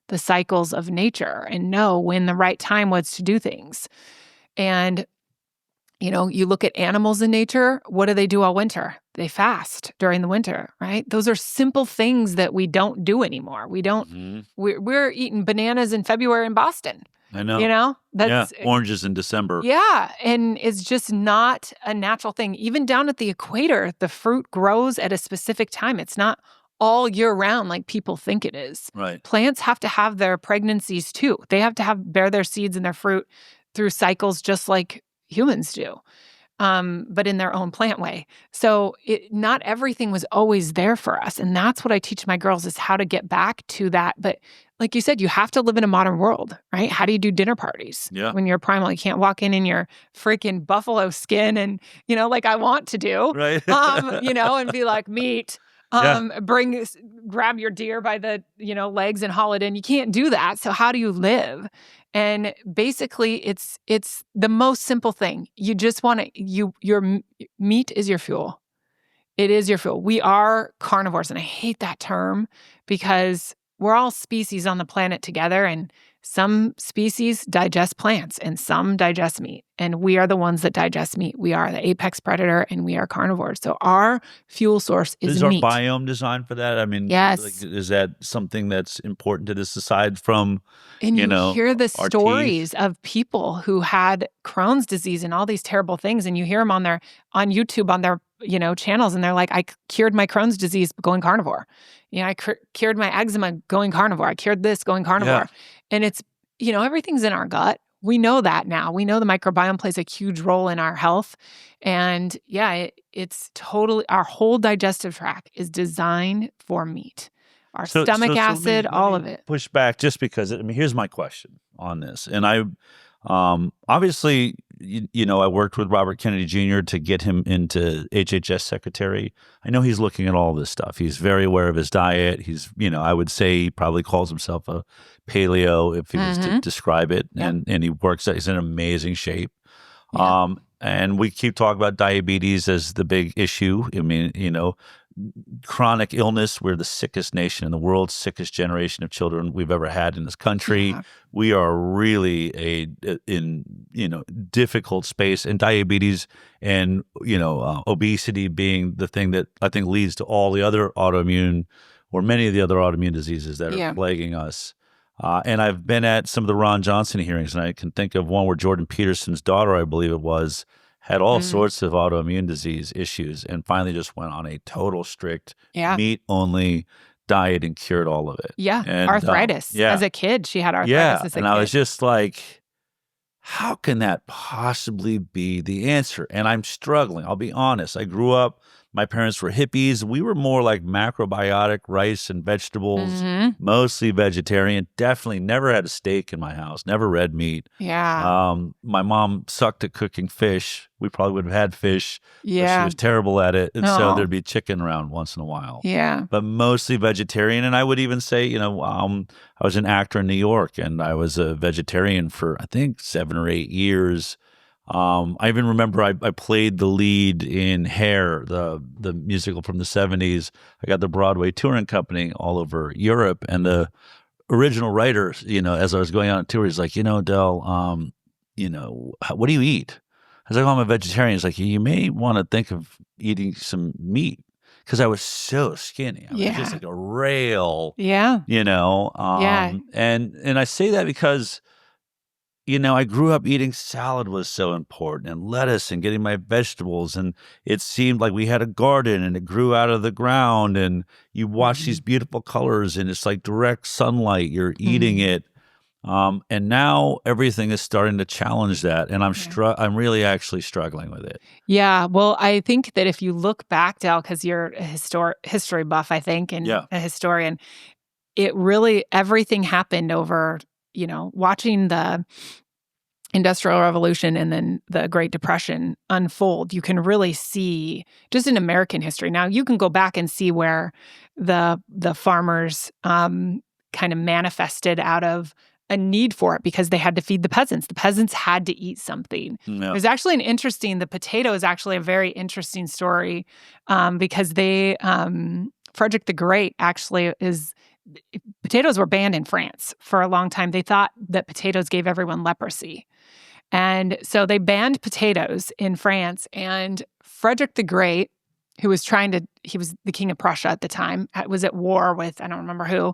the cycles of nature and know when the right time was to do things. And, you know, you look at animals in nature, what do they do all winter? They fast during the winter, right? Those are simple things that we don't do anymore. We don't, we're eating bananas in February in Boston. I know. You know? That's oranges in December. Yeah, and it's just not a natural thing. Even down at the equator, the fruit grows at a specific time. It's not all year round like people think it is. Right. Plants have to have their pregnancies too. They have to bear their seeds and their fruit through cycles just like humans do, but in their own plant way. So not everything was always there for us. And that's what I teach my girls is how to get back to that. But like you said, you have to live in a modern world, right? How do you do dinner parties? Yeah. When you're primal, you can't walk in your freaking buffalo skin and, you know, like I want to do, right? You know, and be like, meat. Grab your deer by the, you know, legs and haul it in. You can't do that. So how do you live? And basically it's the most simple thing. You just want to, your meat is your fuel. It is your fuel. We are carnivores. And I hate that term because we're all species on the planet together, and some species digest plants and some digest meat. And we are the ones that digest meat. We are the apex predator and we are carnivores. So our fuel source is meat. Is our biome designed for that? I mean, yes. Like, is that something that's important to this aside from, and you know, hear the stories of people who had Crohn's disease and all these terrible things. And you hear them on YouTube, on their, you know, channels. And they're like, I cured my Crohn's disease going carnivore. You know, I cured my eczema going carnivore. I cured this going carnivore. Yeah. And it's, you know, everything's in our gut. We know that now. We know the microbiome plays a huge role in our health. And yeah, it's totally, our whole digestive tract is designed for meat. Our stomach acid, all of it. Push back just because, I mean, here's my question on this. And I, obviously, you know, I worked with Robert Kennedy Jr. to get him into HHS secretary. I know he's looking at all this stuff. He's very aware of his diet. He's, you know, I would say he probably calls himself a paleo if he was to describe it. Yeah. And he works, he's in amazing shape. Yeah. And we keep talking about diabetes as the big issue. I mean, you know, chronic illness. We're the sickest nation in the world, sickest generation of children we've ever had in this country. Yeah. We are really in, you know, difficult space, and diabetes and, you know, obesity being the thing that I think leads to all the other autoimmune or many of the other autoimmune diseases that are plaguing us. And I've been at some of the Ron Johnson hearings, and I can think of one where Jordan Peterson's daughter, I believe it was, had all sorts of autoimmune disease issues and finally just went on a total strict meat-only diet and cured all of it. Yeah. And, arthritis. As a kid, she had arthritis as a kid. I was just like, how can that possibly be the answer? And I'm struggling. I'll be honest. I grew up, my parents were hippies. We were more like macrobiotic rice and vegetables, mostly vegetarian. Definitely never had a steak in my house, never red meat. Yeah. My mom sucked at cooking fish. We probably would have had fish. Yeah. She was terrible at it. And so there'd be chicken around once in a while. Yeah. But mostly vegetarian. And I would even say, I was an actor in New York and I was a vegetarian for, I think, 7 or 8 years. I even remember I played the lead in Hair, the musical from the 70s. I got the Broadway touring company all over Europe. And the original writer, as I was going on a tour, he's like, Del, what do you eat? I was like, I'm a vegetarian. He's like, you may want to think of eating some meat. Because I was so skinny. I was just like a rail. Yeah. And I say that because, I grew up eating salad was so important, and lettuce, and getting my vegetables. And it seemed like we had a garden and it grew out of the ground, and you watch these beautiful colors and it's like direct sunlight. You're eating it. And now everything is starting to challenge that. And I'm really actually struggling with it. Yeah. Well, I think that if you look back, Del, because you're a history buff, I think, and a historian, it really, everything happened over, watching the Industrial Revolution and then the Great Depression unfold. You can really see just in American history. Now, you can go back and see where the farmers kind of manifested out of a need for it because they had to feed the peasants. The peasants had to eat something. No. There's actually the potato is actually a very interesting story because Frederick the Great actually potatoes were banned in France for a long time. They thought that potatoes gave everyone leprosy. And so they banned potatoes in France. And Frederick the Great, who was he was the king of Prussia at the time, was at war with, I don't remember who.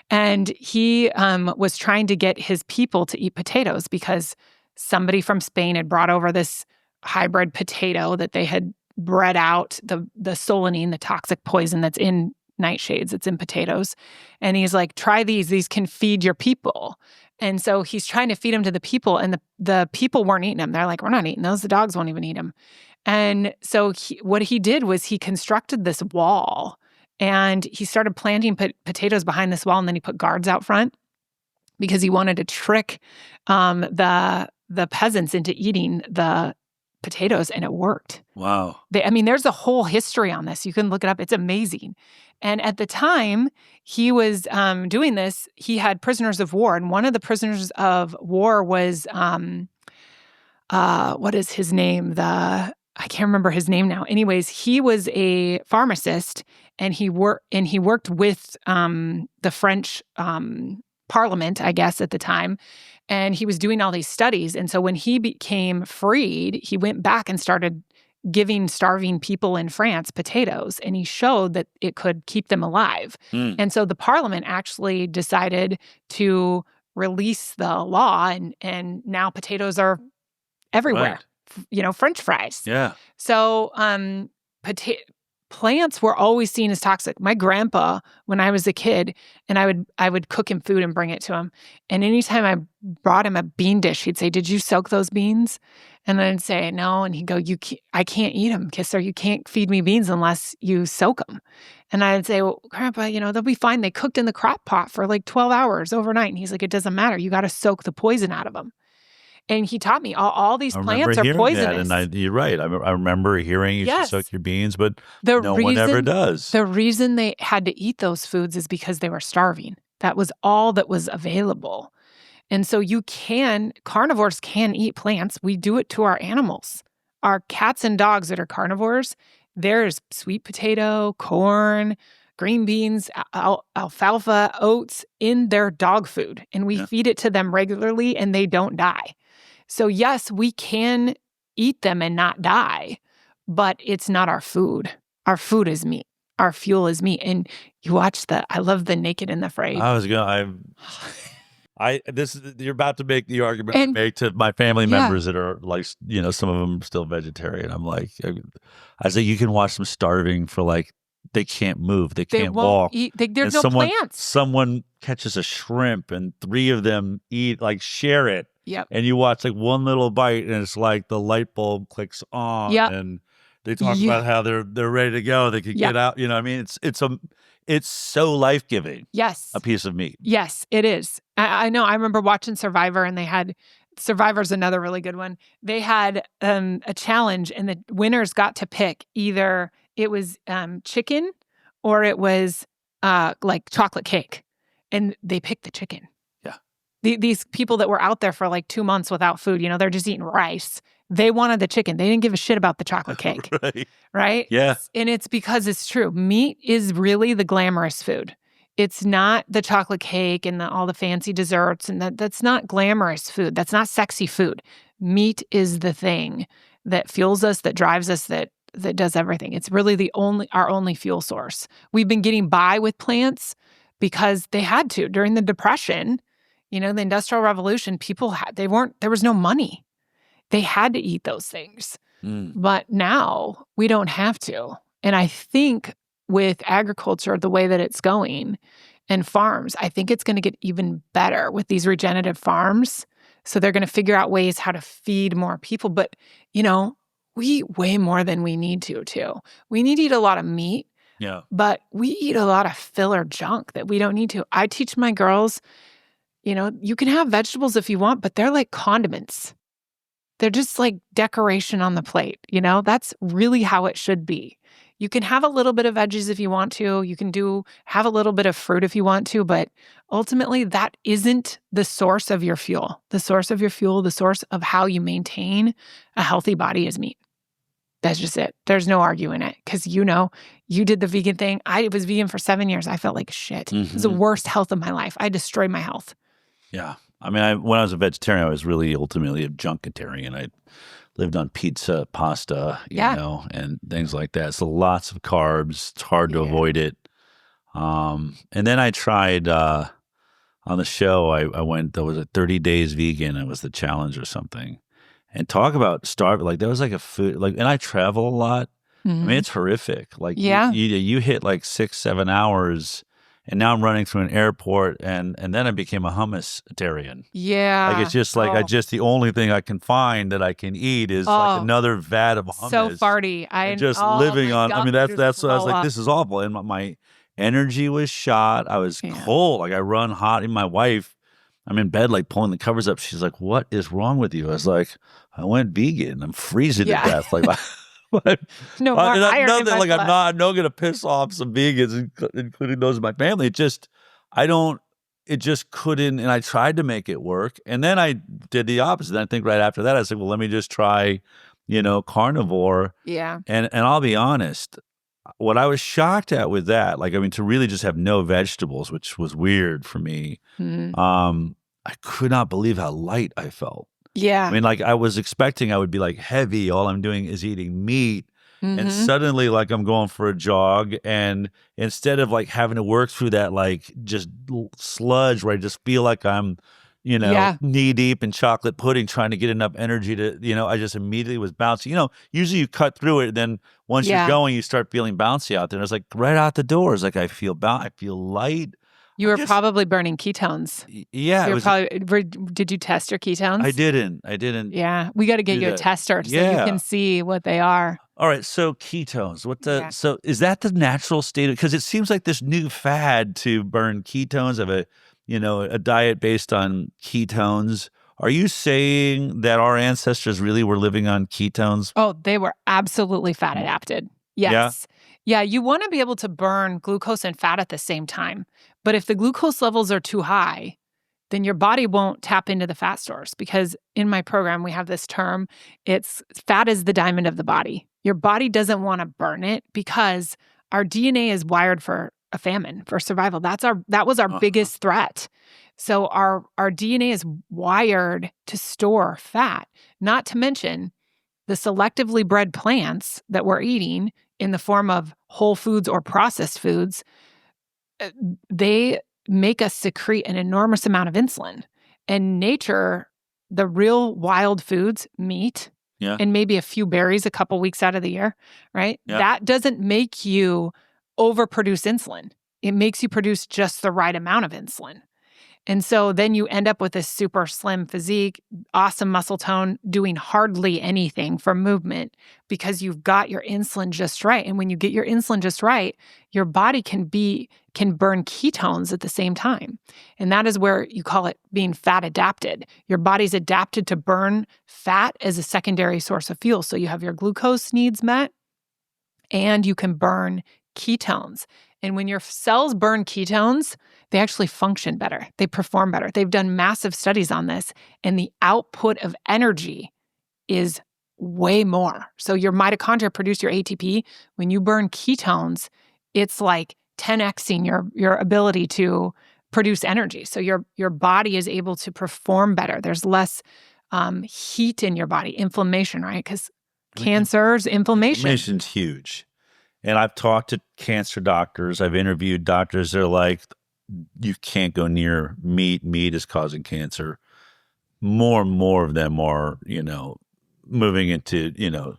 And he was trying to get his people to eat potatoes because somebody from Spain had brought over this hybrid potato that they had bred out, the solanine, the toxic poison that's in nightshades, it's in potatoes. And he's like, try these. These can feed your people. And so he's trying to feed them to the people, and the people weren't eating them. They're like, we're not eating those. The dogs won't even eat them. And so what he did was he constructed this wall, and he started planting potatoes behind this wall, and then he put guards out front because he wanted to trick the peasants into eating the potatoes, and it worked. Wow. There's a whole history on this. You can look it up. It's amazing. And at the time he was doing this, he had prisoners of war. And one of the prisoners of war was, what is his name? I can't remember his name now. Anyways, he was a pharmacist, and he worked with the French Parliament, I guess, at the time. And he was doing all these studies. And so when he became freed, he went back and started giving starving people in France potatoes. And he showed that it could keep them alive. And so the Parliament actually decided to release the law. And now potatoes are everywhere. Right. French fries. Yeah. So plants were always seen as toxic. My grandpa, when I was a kid, and I would cook him food and bring it to him. And anytime I brought him a bean dish, he'd say, "Did you soak those beans?" And I'd say, "No." And he'd go, I can't eat them, Kisser. You can't feed me beans unless you soak them. And I'd say, "Well, Grandpa, they'll be fine. They cooked in the crock pot for like 12 hours overnight." And he's like, "It doesn't matter. You got to soak the poison out of them." And he taught me all these plants are poisonous. And you're right. I remember hearing you should soak your beans, but no one ever does. The reason they had to eat those foods is because they were starving. That was all that was available. And so carnivores can eat plants. We do it to our animals. Our cats and dogs that are carnivores, there's sweet potato, corn, green beans, alfalfa, oats in their dog food. And we feed it to them regularly, and they don't die. So yes, we can eat them and not die, but it's not our food. Our food is meat. Our fuel is meat. And you watch I love the Naked and the Afraid. You're about to make the argument I make to my family members that are like, some of them are still vegetarian. I'm like, I say you can watch them starving for like they can't move, they They can't won't walk. eat. There's And no plants. someone catches a shrimp and 3 of them eat, like share it. Yep. And you watch like one little bite and it's like the light bulb clicks on Yep. and they talk about how they're ready to go. They could get out. You know what I mean? It's so life-giving. Yes. A piece of meat. Yes, it is. I know. I remember watching Survivor, and they had Survivor's another really good one. They had a challenge, and the winners got to pick either it was chicken or it was like chocolate cake, and they picked the chicken. Yeah. These people that were out there for like 2 months without food, they're just eating rice. They wanted the chicken. They didn't give a shit about the chocolate cake. Right? Yeah. And it's because it's true. Meat is really the glamorous food. It's not the chocolate cake and all the fancy desserts, and that's not glamorous food. That's not sexy food. Meat is the thing that fuels us, that drives us, that does everything. It's really our only fuel source. We've been getting by with plants because they had to during the Depression. The Industrial Revolution. There was no money. They had to eat those things. But now we don't have to. And I think with agriculture, the way that it's going and farms, I think it's going to get even better with these regenerative farms. So they're going to figure out ways how to feed more people. But, we eat way more than we need to, too. We need to eat a lot of meat. Yeah. But we eat a lot of filler junk that we don't need to. I teach my girls, you can have vegetables if you want, but they're like condiments. They're just like decoration on the plate. That's really how it should be. You can have a little bit of veggies if you want to. You can have a little bit of fruit if you want to, but ultimately that isn't the source of your fuel. The source of your fuel, the source of how you maintain a healthy body is meat. That's just it. There's no arguing it because you did the vegan thing. I was vegan for 7 years. I felt like shit. Mm-hmm. It was the worst health of my life. I destroyed my health. Yeah. I mean, when I was a vegetarian, I was really ultimately a junkatarian. I lived on pizza, pasta, you know, and things like that. So lots of carbs. It's hard to avoid it. And then I tried on the show. I went. There was a 30 days vegan. It was the challenge or something. And talk about starving. Like there was like a food. Like, and I travel a lot. Mm-hmm. I mean, it's horrific. Like you hit like 6-7 hours. And now I'm running through an airport, and then I became a hummus-tarian. Yeah. Like it's just like the only thing I can find that I can eat is like another vat of hummus. So farty. Living on. I mean, that's. So I was like, this is awful, and my energy was shot. I was cold. Like I run hot. And my wife, I'm in bed like pulling the covers up. She's like, "What is wrong with you?" I was like, "I went vegan. I'm freezing to death." Like. No more iron in my blood. I'm not going to piss off some vegans, including those in my family. It just couldn't. And I tried to make it work. And then I did the opposite. And I think right after that, I said, well, let me just try, carnivore. Yeah. And I'll be honest, what I was shocked at with that, to really just have no vegetables, which was weird for me. Mm-hmm. I could not believe how light I felt. Yeah. I mean, I was expecting I would be heavy. All I'm doing is eating meat. Mm-hmm. And suddenly I'm going for a jog. And instead of having to work through that, just sludge where I just feel like I'm, knee deep in chocolate pudding, trying to get enough energy to, I just immediately was bouncy. Usually you cut through it. And then once you're going, you start feeling bouncy out there. And it's right out the door. It's I feel light. You were probably burning ketones. Yeah. Did you test your ketones? I didn't. Yeah. We got to get you a tester so you can see what they are. All right. So ketones, so is that the natural state? Because it seems like this new fad to burn ketones of a diet based on ketones. Are you saying that our ancestors really were living on ketones? Oh, they were absolutely fat adapted. Yes. Yeah, you want to be able to burn glucose and fat at the same time. But if the glucose levels are too high, then your body won't tap into the fat stores. Because in my program, we have this term, fat is the diamond of the body. Your body doesn't want to burn it because our DNA is wired for a famine, for survival. That was our biggest threat. So our DNA is wired to store fat, not to mention the selectively bred plants that we're eating in the form of whole foods or processed foods, they make us secrete an enormous amount of insulin. And nature, the real wild foods, meat, and maybe a few berries a couple weeks out of the year, right? Yeah. That doesn't make you overproduce insulin. It makes you produce just the right amount of insulin. And so then you end up with this super slim physique, awesome muscle tone, doing hardly anything for movement because you've got your insulin just right. And when you get your insulin just right, your body can burn ketones at the same time. And that is where you call it being fat adapted. Your body's adapted to burn fat as a secondary source of fuel. So you have your glucose needs met and you can burn ketones. And when your cells burn ketones, they actually function better. They perform better. They've done massive studies on this, and the output of energy is way more. So your mitochondria produce your ATP. When you burn ketones, it's like 10xing your ability to produce energy. So your body is able to perform better. There's less heat in your body, inflammation, right? Because cancer's inflammation. Inflammation's huge. And I've talked to cancer doctors. I've interviewed doctors. They're like, you can't go near meat. Meat is causing cancer. More and more of them are, moving into,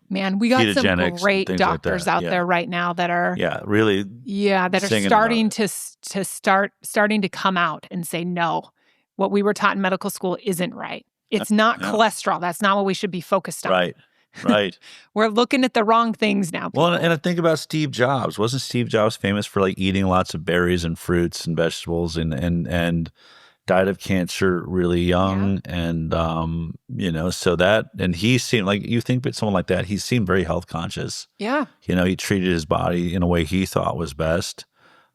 Man, we got some great doctors like out there right now that are really that are starting to come out and say, no, what we were taught in medical school isn't right. It's not cholesterol. That's not what we should be focused on. Right. We're looking at the wrong things now. People. Well, and I think about Steve Jobs. Wasn't Steve Jobs famous for like eating lots of berries and fruits and vegetables and died of cancer really young? Yeah. And, so that, and he seemed like, you think about someone like that, he seemed very health conscious. Yeah. He treated his body in a way he thought was best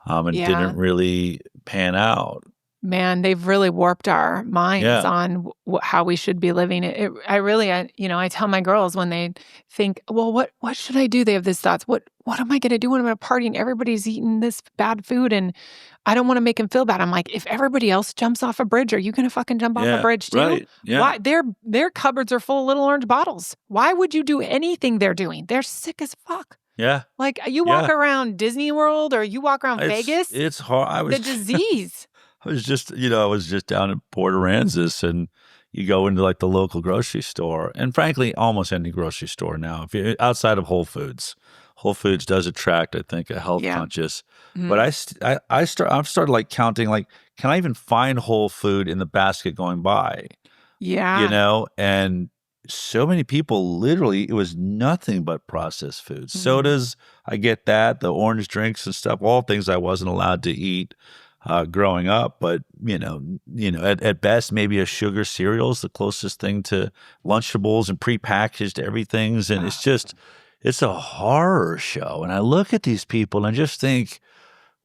and didn't really pan out. Man, they've really warped our minds on how we should be living. I tell my girls when they think, well, what should I do? They have these thoughts. What am I going to do when I'm at a party and everybody's eating this bad food and I don't want to make them feel bad? I'm like, if everybody else jumps off a bridge, are you going to fucking jump off a bridge too? Right. Yeah. Why? Their cupboards are full of little orange bottles. Why would you do anything they're doing? They're sick as fuck. Yeah. Like you walk around Disney World or you walk around Vegas. It's hard. The disease. I was just down in Port Aransas, and you go into like the local grocery store, and frankly, almost any grocery store now, if you're outside of Whole Foods does attract, I think, a health conscious. Mm-hmm. But I've started like counting, like, can I even find whole food in the basket going by? Yeah, and so many people, literally, it was nothing but processed foods, sodas. I get that, the orange drinks and stuff, all things I wasn't allowed to eat. Growing up, but at best, maybe a sugar cereal is the closest thing to Lunchables and prepackaged everythings, and it's a horror show. And I look at these people and I just think,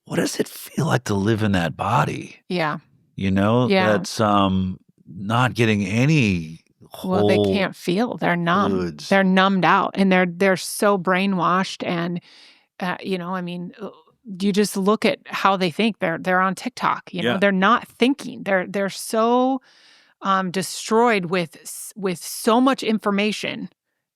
what does it feel like to live in that body? Yeah, that's not getting any. Well, they can't feel. They're numb. Foods. They're numbed out, and they're so brainwashed, and you just look at how they think. They're on TikTok. They're not thinking. They're so destroyed with so much information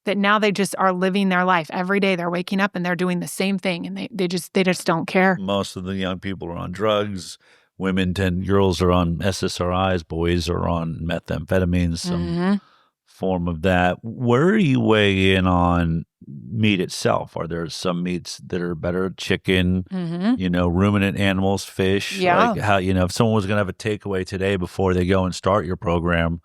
that now they just are living their life every day. They're waking up and they're doing the same thing, and they just don't care. Most of the young people are on drugs. Girls are on SSRIs. Boys are on methamphetamines. Some form of that. Where do you weigh in on meat itself? Are there some meats that are better? Chicken, ruminant animals, fish. Yeah. Like how, if someone was going to have a takeaway today before they go and start your program,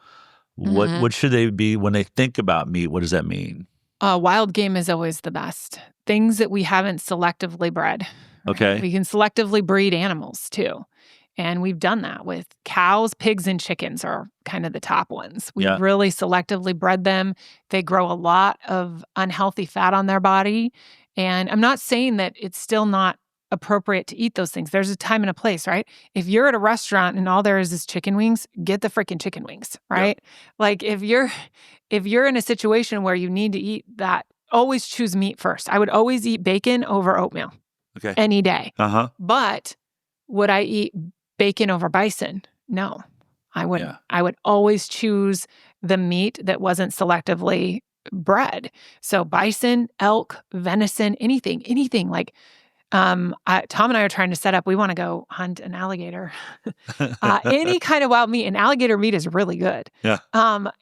what should they be when they think about meat? What does that mean? Wild game is always the best. Things that we haven't selectively bred. Right? Okay. We can selectively breed animals too. And we've done that with cows, pigs, and chickens are kind of the top ones. We've really selectively bred them. They grow a lot of unhealthy fat on their body. And I'm not saying that it's still not appropriate to eat those things. There's a time and a place, right? If you're at a restaurant and all there is chicken wings, get the freaking chicken wings, right? Yep. Like if you're in a situation where you need to eat that, always choose meat first. I would always eat bacon over oatmeal. Okay. Any day. Uh-huh. But would I eat bacon over bison? No, I wouldn't. Yeah. I would always choose the meat that wasn't selectively bred. So bison, elk, venison, anything like Tom and I are trying to set up, we want to go hunt an alligator. Any kind of wild meat, and alligator meat is really good. Yeah.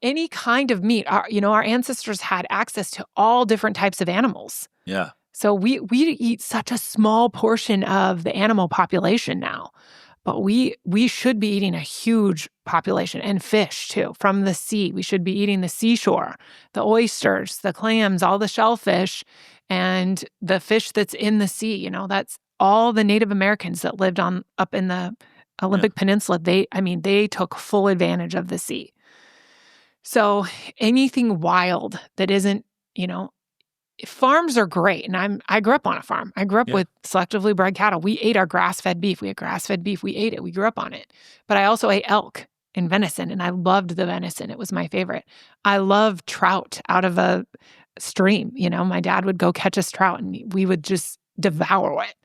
Any kind of meat. Our ancestors had access to all different types of animals. Yeah. So we eat such a small portion of the animal population now, but we should be eating a huge population, and fish too, from the sea. We should be eating the seashore, the oysters, the clams, all the shellfish, and the fish that's in the sea. You know, that's all the Native Americans that lived up in the Olympic Peninsula. They took full advantage of the sea. So anything wild that isn't, farms are great. And I grew up on a farm. I grew up with selectively bred cattle. We ate our grass-fed beef. We had grass-fed beef. We ate it. We grew up on it. But I also ate elk and venison, and I loved the venison. It was my favorite. I love trout out of a stream. My dad would go catch us trout, and we would just devour it.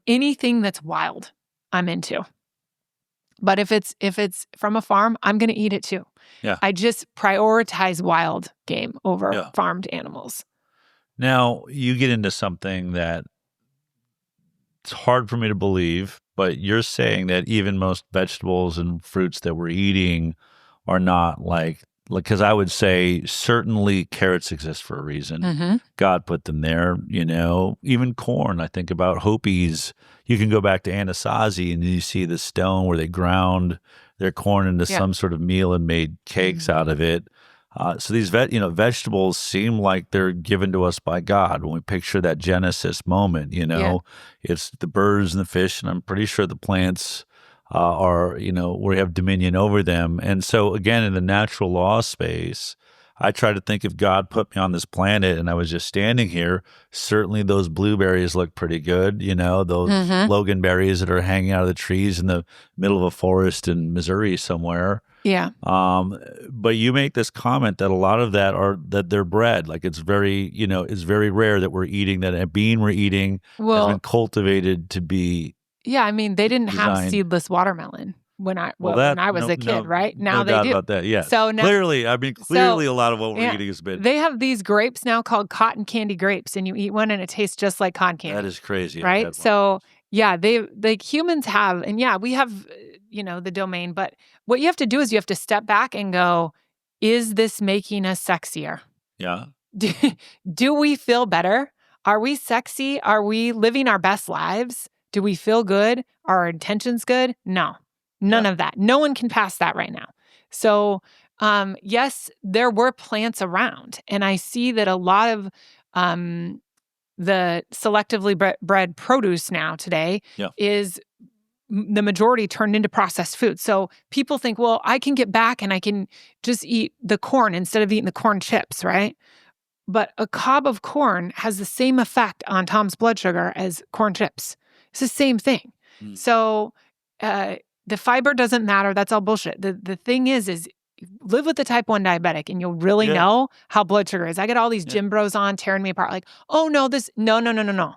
Anything that's wild, I'm into. But if it's from a farm, I'm going to eat it too. Yeah. I just prioritize wild game over farmed animals. Now, you get into something that it's hard for me to believe, but you're saying that even most vegetables and fruits that we're eating are not like, because I would say certainly carrots exist for a reason. Mm-hmm. God put them there, even corn. I think about Hopis. You can go back to Anasazi and you see the stone where they ground their corn into some sort of meal and made cakes out of it. So these vegetables seem like they're given to us by God. When we picture that Genesis moment, it's the birds and the fish, and I'm pretty sure the plants are, we have dominion over them. And so again, in the natural law space, I try to think if God put me on this planet and I was just standing here, certainly those blueberries look pretty good, those Logan berries that are hanging out of the trees in the middle of a forest in Missouri somewhere. Yeah. But you make this comment that a lot of that they're bred. Like it's very, it's very rare that we're eating that a bean we're eating has been cultivated to be. Yeah, they didn't have seedless watermelon when I was a kid, right? Now they do. About that, yes. So now, clearly, a lot of what we're eating has been. They have these grapes now called cotton candy grapes, and you eat one and it tastes just like cotton candy. That is crazy, right? So humans have, and we have, the domain. But what you have to do is you have to step back and go, is this making us sexier? Yeah. Do we feel better? Are we sexy? Are we living our best lives? Do we feel good? Are our intentions good? No, none of that. No one can pass that right now. So, yes, there were plants around. And I see that a lot of the selectively bred produce now today is the majority turned into processed food. So people think, well, I can get back and I can just eat the corn instead of eating the corn chips, right? But a cob of corn has the same effect on Tom's blood sugar as corn chips. It's the same thing. So the fiber doesn't matter. That's all bullshit. The thing is live with the type 1 diabetic and you'll really know how blood sugar is. I get all these gym bros on tearing me apart like, oh, no, no.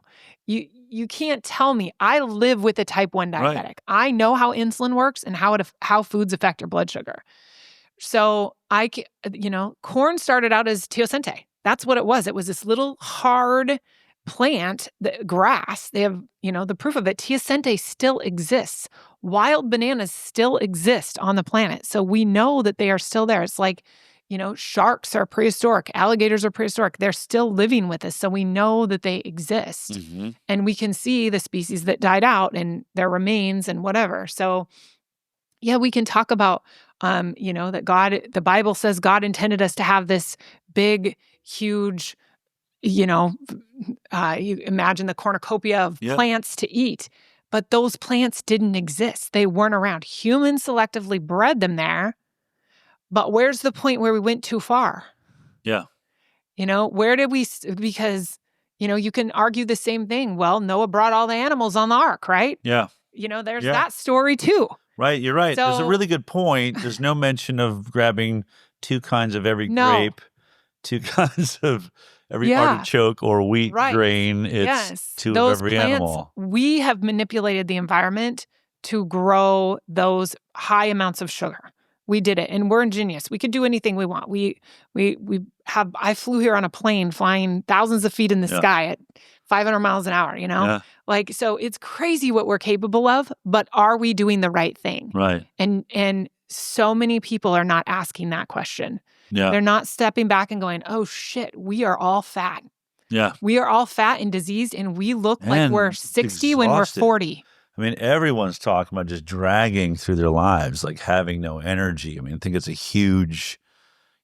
You can't tell me. I live with a type 1 diabetic. Right. I know how insulin works and how foods affect your blood sugar. So corn started out as teosinte. That's what it was. It was this little hard plant, the grass. They have, the proof of it. Teosinte still exists. Wild bananas still exist on the planet. So we know that they are still there. It's like, sharks are prehistoric. Alligators are prehistoric. They're still living with us. So we know that they exist. Mm-hmm. And we can see the species that died out and their remains and whatever. So we can talk about, that God, the Bible says God intended us to have this big, huge, you imagine the cornucopia of plants to eat, but those plants didn't exist. They weren't around. Humans selectively bred them there, but where's the point where we went too far? Yeah. Where did we, because, you can argue the same thing. Well, Noah brought all the animals on the ark, right? Yeah. There's that story too. Right, you're right. There's a really good point. There's no mention of grabbing 2 kinds of every grape, 2 kinds of every artichoke or wheat grain. It's 2 of every plants, animal. We have manipulated the environment to grow those high amounts of sugar. We did it, and we're ingenious. We could do anything we want. I flew here on a plane flying thousands of feet in the sky at 500 miles an hour, so it's crazy what we're capable of, but are we doing the right thing? Right. And so many people are not asking that question. Yeah. They're not stepping back and going, oh shit, we are all fat. Yeah. We are all fat and diseased, and we look like we're 60 when we're 40. I mean, everyone's talking about just dragging through their lives, like having no energy. I mean, I think it's a huge,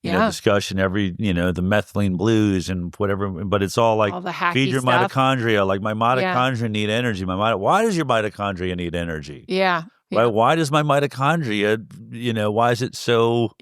discussion. The methylene blues and whatever, but it's all like, all the hacky feed your stuff. Mitochondria. Like, my mitochondria need energy. Why does your mitochondria need energy? Yeah. Why does my mitochondria, why is it so,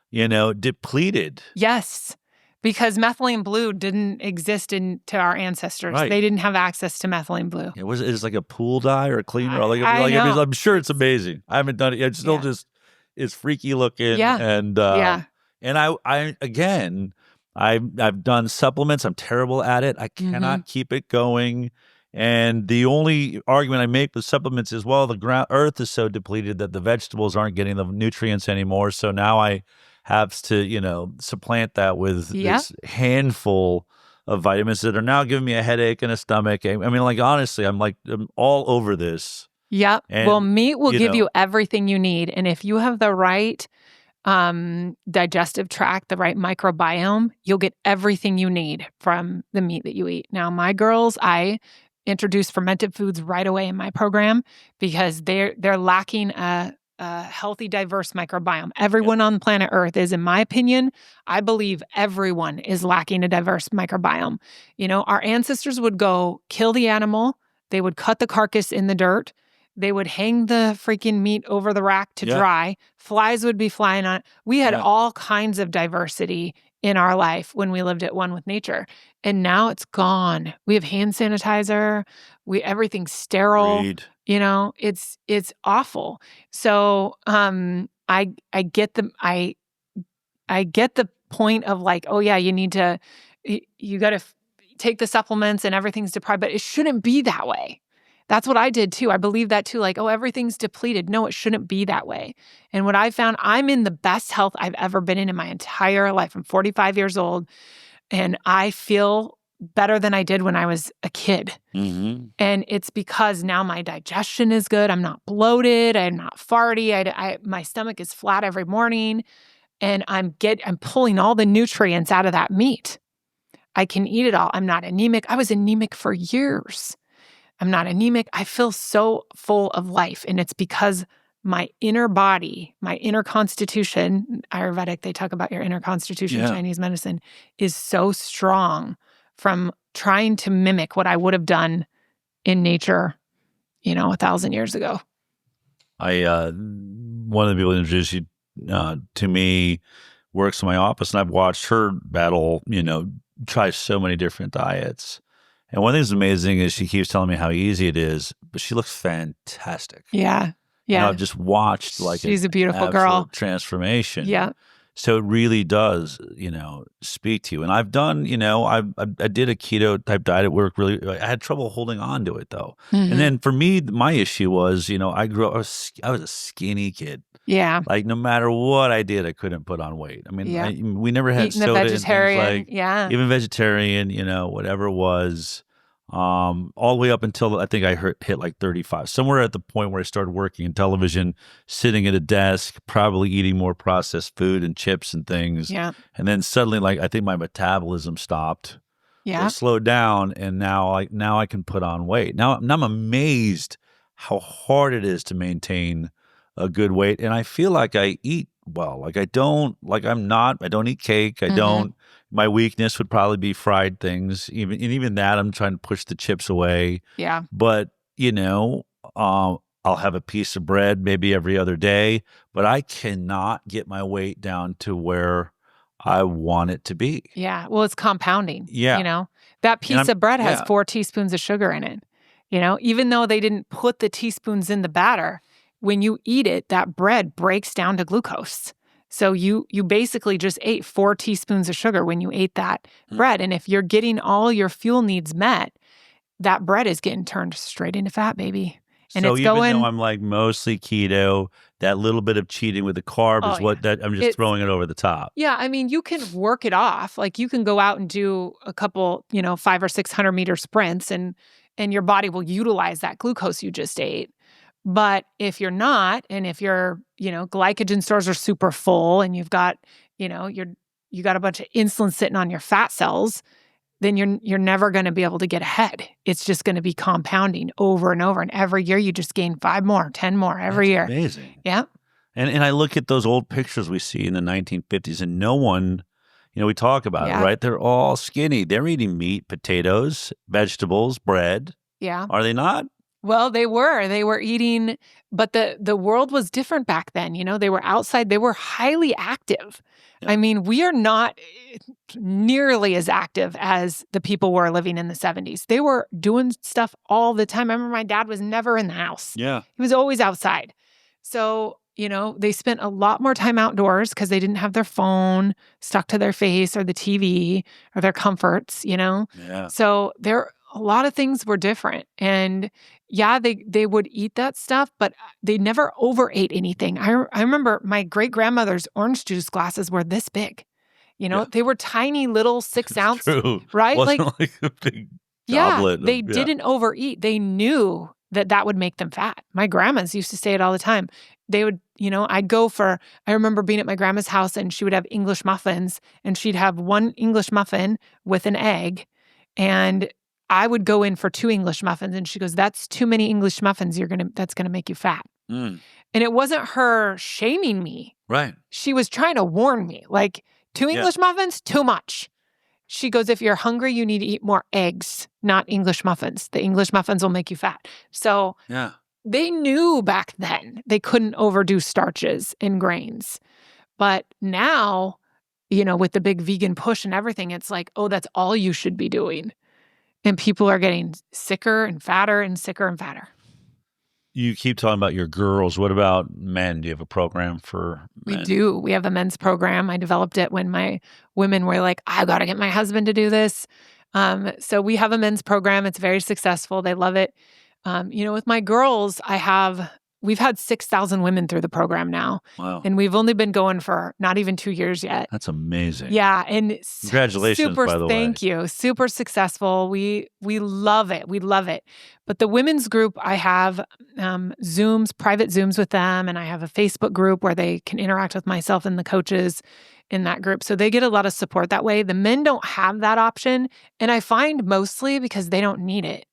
depleted? Yes. Because methylene blue didn't exist to our ancestors. Right. They didn't have access to methylene blue. It's like a pool dye or a cleaner. I know. I'm sure it's amazing. I haven't done it yet. It's still just, it's freaky looking. Yeah. And I again, I've done supplements. I'm terrible at it. I cannot keep it going. And the only argument I make with supplements is, well, the earth is so depleted that the vegetables aren't getting the nutrients anymore. So now I have to, supplant that with this handful of vitamins that are now giving me a headache and a stomach. I mean, like, honestly, I'm all over this. Yep. And, well, meat will give you everything you need. And if you have the right digestive tract, the right microbiome, you'll get everything you need from the meat that you eat. Now, my girls, I introduce fermented foods right away in my program because they're lacking a healthy, diverse microbiome. Everyone on planet Earth is, in my opinion, I believe everyone is lacking a diverse microbiome. Our ancestors would go kill the animal. They would cut the carcass in the dirt. They would hang the freaking meat over the rack to dry. Flies would be flying on it. We had all kinds of diversity in our life when we lived at one with nature. And now it's gone. We have hand sanitizer. Everything's sterile. Agreed. It's awful. So I get the point of like, oh yeah, you got to take the supplements and everything's deprived, but it shouldn't be that way. That's what I did too. I believe that too. Like, oh, everything's depleted. No, it shouldn't be that way. And what I found, I'm in the best health I've ever been in my entire life. I'm 45 years old and I feel better than I did when I was a kid. Mm-hmm. And it's because now my digestion is good. I'm not bloated. I'm not farty. My stomach is flat every morning. And I'm pulling all the nutrients out of that meat. I can eat it all. I'm not anemic. I was anemic for years. I'm not anemic. I feel so full of life. And it's because my inner body, my inner constitution, Ayurvedic, they talk about your inner constitution, Chinese medicine, is so strong from trying to mimic what I would have done in nature, 1,000 years ago. One of the people who introduced you to me works in my office, and I've watched her battle, try so many different diets. And one thing that's amazing is she keeps telling me how easy it is, but she looks fantastic. Yeah. Yeah. I've just watched she's a beautiful girl. Transformation. Yeah. So it really does, speak to you. And I've done, I did a keto type diet at work. Really, I had trouble holding on to it though. Mm-hmm. And then for me, my issue was, I was a skinny kid. Yeah. Like no matter what I did, I couldn't put on weight. I mean, we never had Eating soda the vegetarian, even vegetarian, whatever it was. All the way up until I think I hit like 35, somewhere at the point where I started working in television, sitting at a desk, probably eating more processed food and chips and things. Yeah. And then suddenly, I think my metabolism stopped. Yeah. Or slowed down, and now I can put on weight. Now I'm amazed how hard it is to maintain a good weight, and I feel like I eat well. I don't eat cake. I don't. My weakness would probably be fried things. Even that, I'm trying to push the chips away. Yeah. But, I'll have a piece of bread maybe every other day, but I cannot get my weight down to where I want it to be. Yeah. Well, it's compounding. Yeah. That piece of bread has 4 teaspoons of sugar in it. Even though they didn't put the teaspoons in the batter, when you eat it, that bread breaks down to glucose. So you basically just ate 4 teaspoons of sugar when you ate that bread. And if you're getting all your fuel needs met, that bread is getting turned straight into fat, baby. And so it's even though I'm mostly keto, that little bit of cheating with the carb is what that I'm just throwing it over the top. Yeah, I mean, you can work it off. Like you can go out and do a couple, 500 or 600 meter sprints, and your body will utilize that glucose you just ate. But if you're not, and if your, glycogen stores are super full and you've got, you got a bunch of insulin sitting on your fat cells, then you're never going to be able to get ahead. It's just going to be compounding over and over. And every year you just gain 5 more, 10 more every year. Amazing. Yeah. And I look at those old pictures we see in the 1950s, and no one, we talk about it, right? They're all skinny. They're eating meat, potatoes, vegetables, bread. Yeah. Are they not? Well, they were eating, but the world was different back then. They were outside. They were highly active. Yeah. I mean, we are not nearly as active as the people were living in the 70s. They were doing stuff all the time. I remember my dad was never in the house. Yeah. He was always outside. So, they spent a lot more time outdoors because they didn't have their phone stuck to their face or the TV or their comforts, Yeah. So a lot of things were different. And yeah, they would eat that stuff, but they never overate anything. I remember my great-grandmother's orange juice glasses were this big. They were tiny little 6-ounce, true. right? Wasn't like a big goblet. They didn't overeat. They knew that would make them fat. My grandmas used to say it all the time. They would, I remember being at my grandma's house and she would have English muffins and she'd have one English muffin with an egg, and I would go in for 2 English muffins, and she goes, "That's too many English muffins. That's gonna make you fat." And it wasn't her shaming me. Right. She was trying to warn me, like, 2 English muffins, too much. She goes, "If you're hungry, you need to eat more eggs, not English muffins. The English muffins will make you fat." So they knew back then they couldn't overdo starches and grains. But now, with the big vegan push and everything, it's like, oh, that's all you should be doing. And people are getting sicker and fatter and sicker and fatter. You keep talking about your girls. What about men? Do you have a program for men? We do. We have a men's program. I developed it when my women were like, "I got to get my husband to do this." So we have a men's program. It's very successful. They love it. With my girls, we've had 6,000 women through the program now. Wow. And we've only been going for not even 2 years yet. That's amazing. Yeah. And congratulations, by the way. Thank you. Super successful. We love it. We love it. But the women's group, I have Zooms, private Zooms with them. And I have a Facebook group where they can interact with myself and the coaches in that group. So they get a lot of support that way. The men don't have that option. And I find mostly because they don't need it.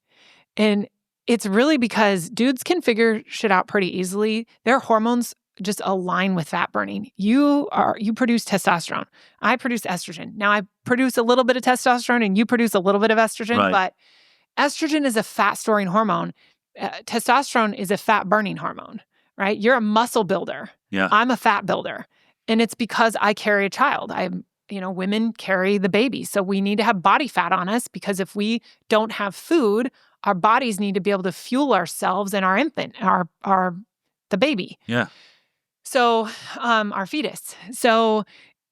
And it's really because dudes can figure shit out pretty easily. Their hormones just align with fat burning. You produce testosterone. I produce estrogen. Now I produce a little bit of testosterone and you produce a little bit of estrogen, right. But estrogen is a fat storing hormone. Testosterone is a fat burning hormone, right? You're a muscle builder. Yeah. I'm a fat builder. And it's because I carry a child. Women carry the baby. So we need to have body fat on us because if we don't have food, our bodies need to be able to fuel ourselves and our infant, the baby. Yeah. So, our fetus. So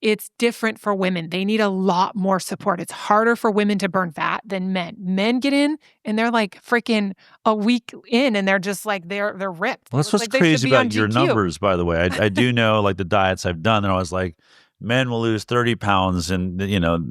it's different for women. They need a lot more support. It's harder for women to burn fat than men. Men get in and they're like freaking a week in and they're just like, they're ripped. Well, that's what's crazy about your numbers, by the way. I do know like the diets I've done, and I was like, men will lose 30 pounds and,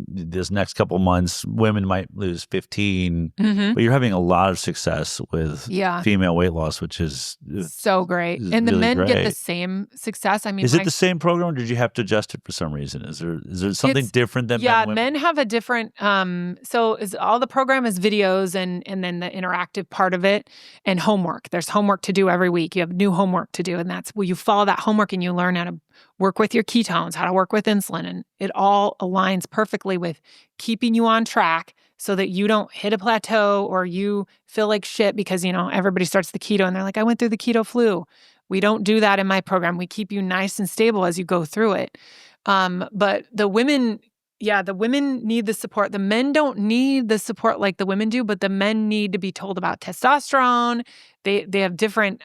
this next couple months, women might lose 15. Mm-hmm. But you're having a lot of success with female weight loss, which is so great. And the really men great. get the same success. I mean, is it the same program or did you have to adjust it for some reason? Is there something different than men and women? Men have a different, all the program is videos and then the interactive part of it and homework. There's homework to do every week. You have new homework to do. And that's where you follow that homework and you learn how to work with your ketones, how to work with insulin. And it all aligns perfectly with keeping you on track so that you don't hit a plateau or you feel like shit because, everybody starts the keto and they're like, I went through the keto flu. We don't do that in my program. We keep you nice and stable as you go through it. But the women need the support. The men don't need the support like the women do, but the men need to be told about testosterone. They have different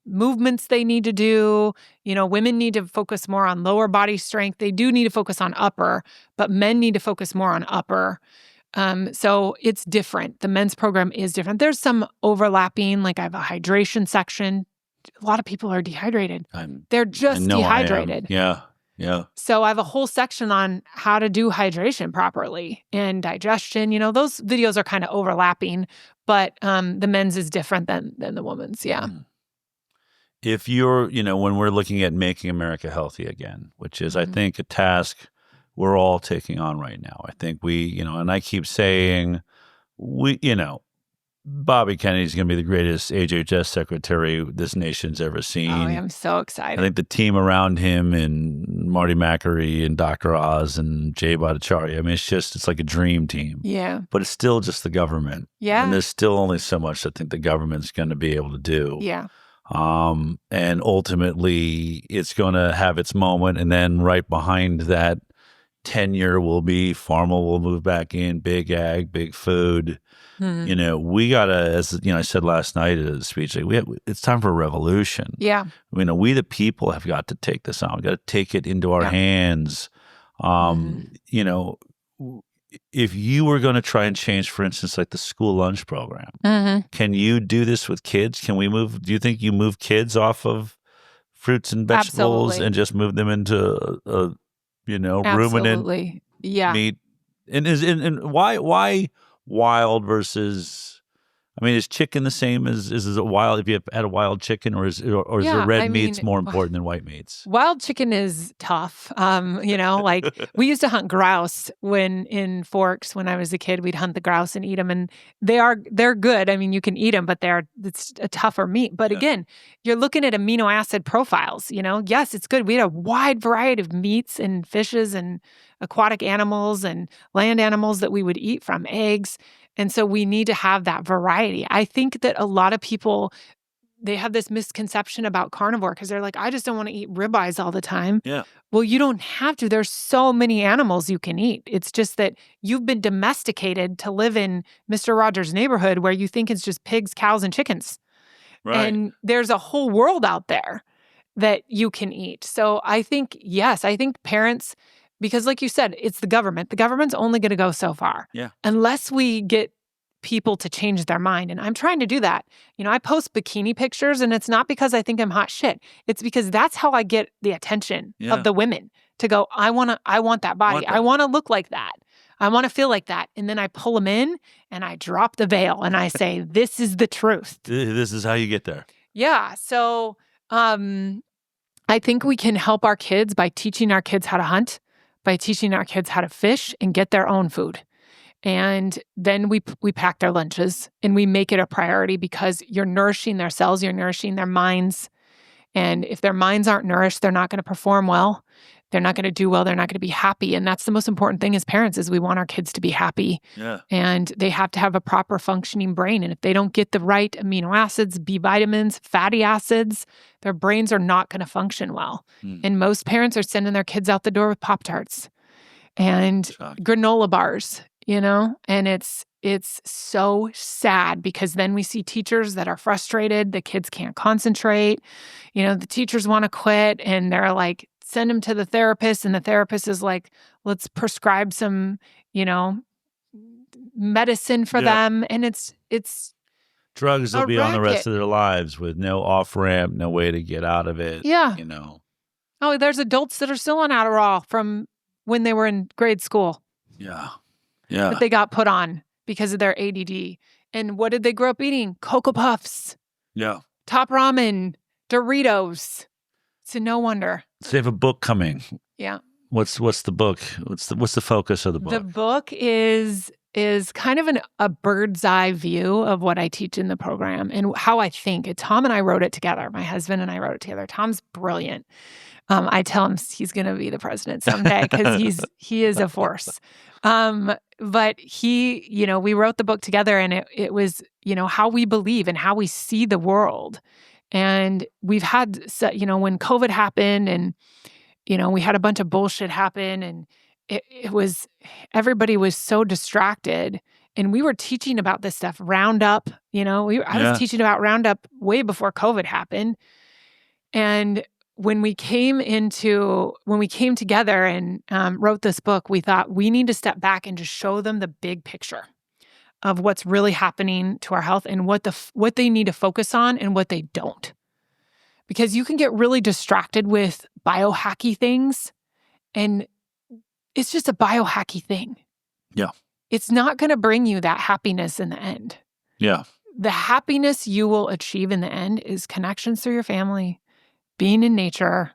movements they need to do. Women need to focus more on lower body strength. They do need to focus on upper, but men need to focus more on upper. So it's different. The men's program is different. There's some overlapping, like I have a hydration section. A lot of people are dehydrated. They're just dehydrated. Yeah. So I have a whole section on how to do hydration properly and digestion. Those videos are kind of overlapping, but the men's is different than the women's. Yeah. If you're, when we're looking at making America healthy again, which is, I think, a task we're all taking on right now. I think and I keep saying Bobby Kennedy's going to be the greatest HHS secretary this nation's ever seen. Oh, I'm so excited. I think the team around him and Marty McCreary and Dr. Oz and Jay Bhattacharya, I mean, it's like a dream team. Yeah. But it's still just the government. Yeah. And there's still only so much I think the government's going to be able to do. Yeah. And ultimately, it's going to have its moment. And then right behind that tenure will be pharma will move back in, big ag, big food. We got to, as I said last night at a speech, it's time for a revolution. Yeah. We the people have got to take this on. We got to take it into our hands. If you were going to try and change, for instance, like the school lunch program, can you do this with kids? Do you think you move kids off of fruits and vegetables and just move them into ruminant meat? And why wild versus? I mean, is chicken the same as is it wild if you had a wild chicken, or is the red meats more important than white meats? Wild chicken is tough. Like we used to hunt grouse in Forks when I was a kid. We'd hunt the grouse and eat them, and they're good. I mean, you can eat them, but it's a tougher meat. But again, you're looking at amino acid profiles. Yes, it's good. We had a wide variety of meats and fishes and aquatic animals and land animals that we would eat from, eggs. And so we need to have that variety. I think that a lot of people, they have this misconception about carnivore because they're like, I just don't want to eat ribeyes all the time. Yeah. Well, you don't have to. There's so many animals you can eat. It's just that you've been domesticated to live in Mr. Rogers' neighborhood where you think it's just pigs, cows, and chickens. Right. And there's a whole world out there that you can eat. So I think parents, because like you said, it's the government. The government's only going to go so far. Yeah. Unless we get people to change their mind. And I'm trying to do that. I post bikini pictures, and it's not because I think I'm hot shit. It's because that's how I get the attention of the women to go, I want that body. I want to look like that. I want to feel like that. And then I pull them in and I drop the veil and I say, this is the truth. This is how you get there. Yeah. So I think we can help our kids by teaching our kids how to hunt, by teaching our kids how to fish and get their own food. And then we pack their lunches and we make it a priority because you're nourishing their cells, you're nourishing their minds. And if their minds aren't nourished, they're not going to perform well. They're not going to do well. They're not going to be happy. And that's the most important thing as parents is we want our kids to be happy. Yeah. And they have to have a proper functioning brain. And if they don't get the right amino acids, B vitamins, fatty acids, their brains are not going to function well. And most parents are sending their kids out the door with Pop-Tarts and granola bars, and it's so sad because then we see teachers that are frustrated. The kids can't concentrate. The teachers want to quit and they're like, send them to the therapist. And the therapist is like, let's prescribe some, medicine for them. And it's drugs will be on the rest of their lives with no off ramp, no way to get out of it. Yeah. Oh, there's adults that are still on Adderall from when they were in grade school. Yeah. Yeah. That they got put on because of their ADD. And what did they grow up eating? Cocoa Puffs. Yeah. Top Ramen. Doritos. So no wonder. So they have a book coming. Yeah. What's the book? What's the focus of the book? The book is kind of a bird's eye view of what I teach in the program and how I think. Tom and I wrote it together. My husband and I wrote it together. Tom's brilliant. I tell him he's going to be the president someday because he is a force. But we wrote the book together and it was, how we believe and how we see the world. And we've had, when COVID happened and, we had a bunch of bullshit happen and it was, everybody was so distracted and we were teaching about this stuff, Roundup, I was teaching about Roundup way before COVID happened. And when we came together and wrote this book, we thought we need to step back and just show them the big picture of what's really happening to our health and what they need to focus on and what they don't. Because you can get really distracted with biohacky things and it's just a biohacky thing. Yeah. It's not going to bring you that happiness in the end. Yeah. The happiness you will achieve in the end is connections through your family, being in nature,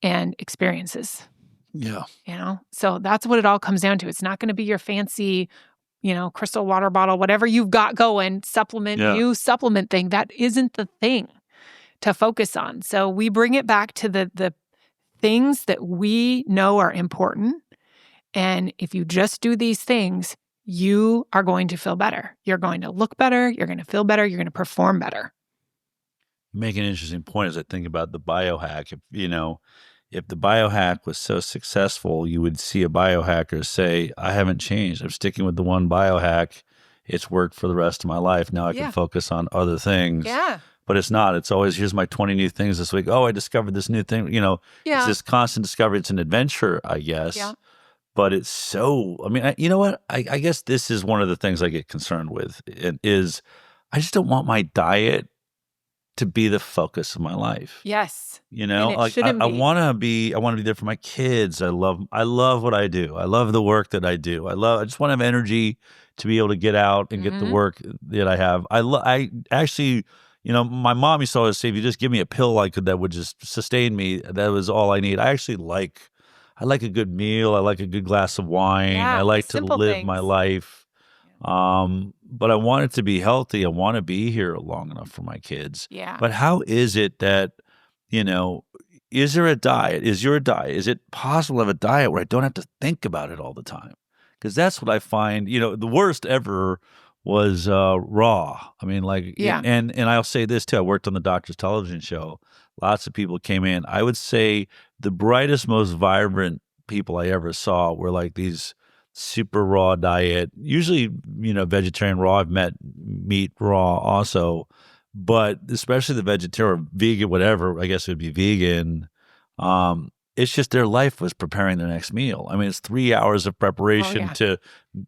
and experiences. Yeah. So that's what it all comes down to. It's not going to be your fancy, crystal water bottle, whatever you've got going, new supplement thing. That isn't the thing to focus on. So we bring it back to the things that we know are important. And if you just do these things, you are going to feel better. You're going to look better. You're going to feel better. You're going to perform better. You make an interesting point as I think about the biohack. If the biohack was so successful, you would see a biohacker say, I haven't changed. I'm sticking with the one biohack. It's worked for the rest of my life. Now I can focus on other things. Yeah. But it's not. It's always, here's my 20 new things this week. Oh, I discovered this new thing. It's this constant discovery. It's an adventure, I guess. Yeah. But it's so, you know what? I guess this is one of the things I get concerned with. It is, I just don't want my diet to be the focus of my life. Yes. I want to be there for my kids. I love what I do. I love the work that I do. I just want to have energy to be able to get out and get the work that I have. I actually, my mom used to always say, if you just give me a pill that would just sustain me, that was all I need. I like a good meal. I like a good glass of wine. I like to live my life. But I want it to be healthy. I want to be here long enough for my kids. Yeah. But how is it that, is there a diet? Is it possible to have a diet where I don't have to think about it all the time? Because that's what I find, the worst ever was raw. And I'll say this too. I worked on the Doctor's Television show. Lots of people came in. I would say the brightest, most vibrant people I ever saw were like these super raw diet, usually, vegetarian raw. I've met meat raw also, but especially the vegetarian, vegan, whatever, I guess it would be vegan. It's just their life was preparing their next meal. It's 3 hours of preparation to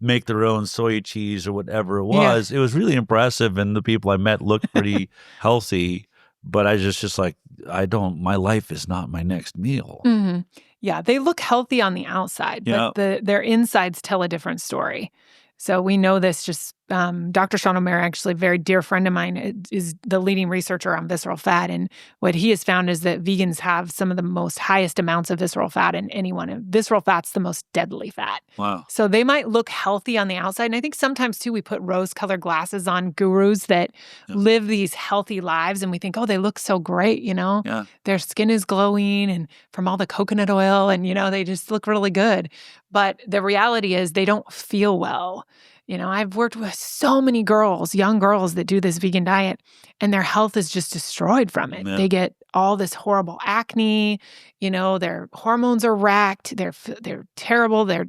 make their own soy cheese or whatever it was. It was really impressive. And the people I met looked pretty healthy, but I just like, my life is not my next meal. Mm-hmm. Yeah, they look healthy on the outside, but their insides tell a different story. So we know this just, Dr. Sean O'Mara, actually a very dear friend of mine, is the leading researcher on visceral fat. And what he has found is that vegans have some of the most highest amounts of visceral fat in anyone. And visceral fat's the most deadly fat. Wow. So they might look healthy on the outside. And I think sometimes too, we put rose-colored glasses on gurus that live these healthy lives. And we think, oh, they look so great, Yeah. Their skin is glowing and from all the coconut oil and, they just look really good. But the reality is they don't feel well. I've worked with so many young girls that do this vegan diet, and their health is just destroyed from it. Yeah. They get all this horrible acne, their hormones are wrecked, they're terrible, their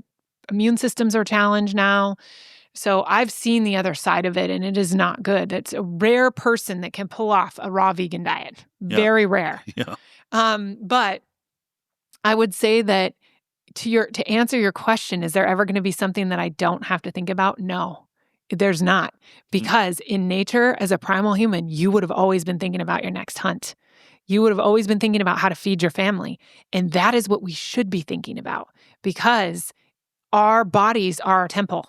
immune systems are challenged now. So I've seen the other side of it, and it is not good. It's a rare person that can pull off a raw vegan diet. Yeah. Very rare. Yeah. But I would say that to answer your question, is there ever going to be something that I don't have to think about? No, there's not. Because in nature, as a primal human, you would have always been thinking about your next hunt. You would have always been thinking about how to feed your family. And that is what we should be thinking about, because our bodies are our temple.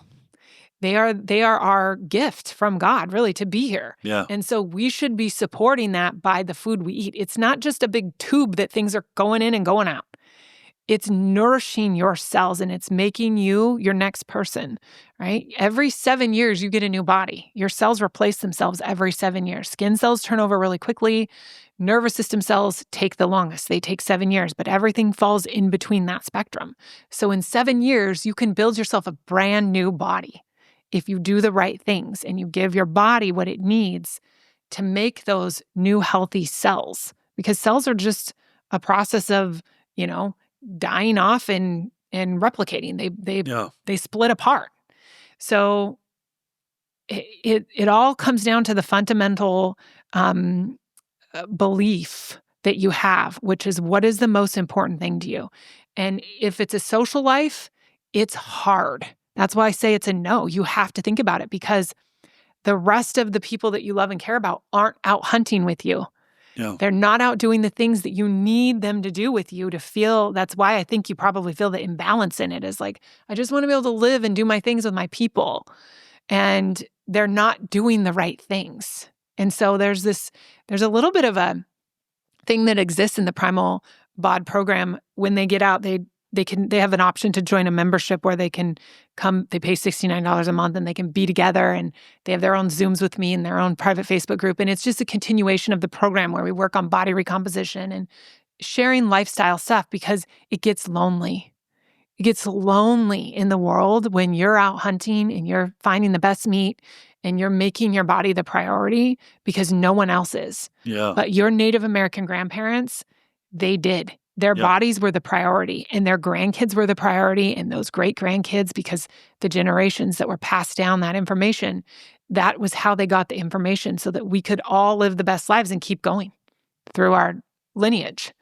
They are our gift from God, really, to be here. Yeah. And so we should be supporting that by the food we eat. It's not just a big tube that things are going in and going out. It's nourishing your cells, and it's making you your next person, right? Every 7 years, you get a new body. Your cells replace themselves every 7 years. Skin cells turn over really quickly. Nervous system cells take the longest. They take 7 years, but everything falls in between that spectrum. So in 7 years, you can build yourself a brand new body if you do the right things and you give your body what it needs to make those new healthy cells. Because cells are just a process of, dying off and replicating. They split apart. So it all comes down to the fundamental belief that you have, which is, what is the most important thing to you? And if it's a social life, it's hard. That's why I say it's a no. You have to think about it, because the rest of the people that you love and care about aren't out hunting with you. Yeah. They're not out doing the things that you need them to do with you to feel. That's why I think you probably feel the imbalance in it, is like, I just want to be able to live and do my things with my people. And they're not doing the right things. And so there's a little bit of a thing that exists in the Primal Bod program. When they get out, they have an option to join a membership where they can come, they pay $69 a month and they can be together, and they have their own Zooms with me and their own private Facebook group. And it's just a continuation of the program where we work on body recomposition and sharing lifestyle stuff, because it gets lonely. It gets lonely in the world when you're out hunting and you're finding the best meat and you're making your body the priority because no one else is. Yeah. But your Native American grandparents, they did. Their bodies were the priority, and their grandkids were the priority, and those great-grandkids, because the generations that were passed down that information, that was how they got the information so that we could all live the best lives and keep going through our lineage.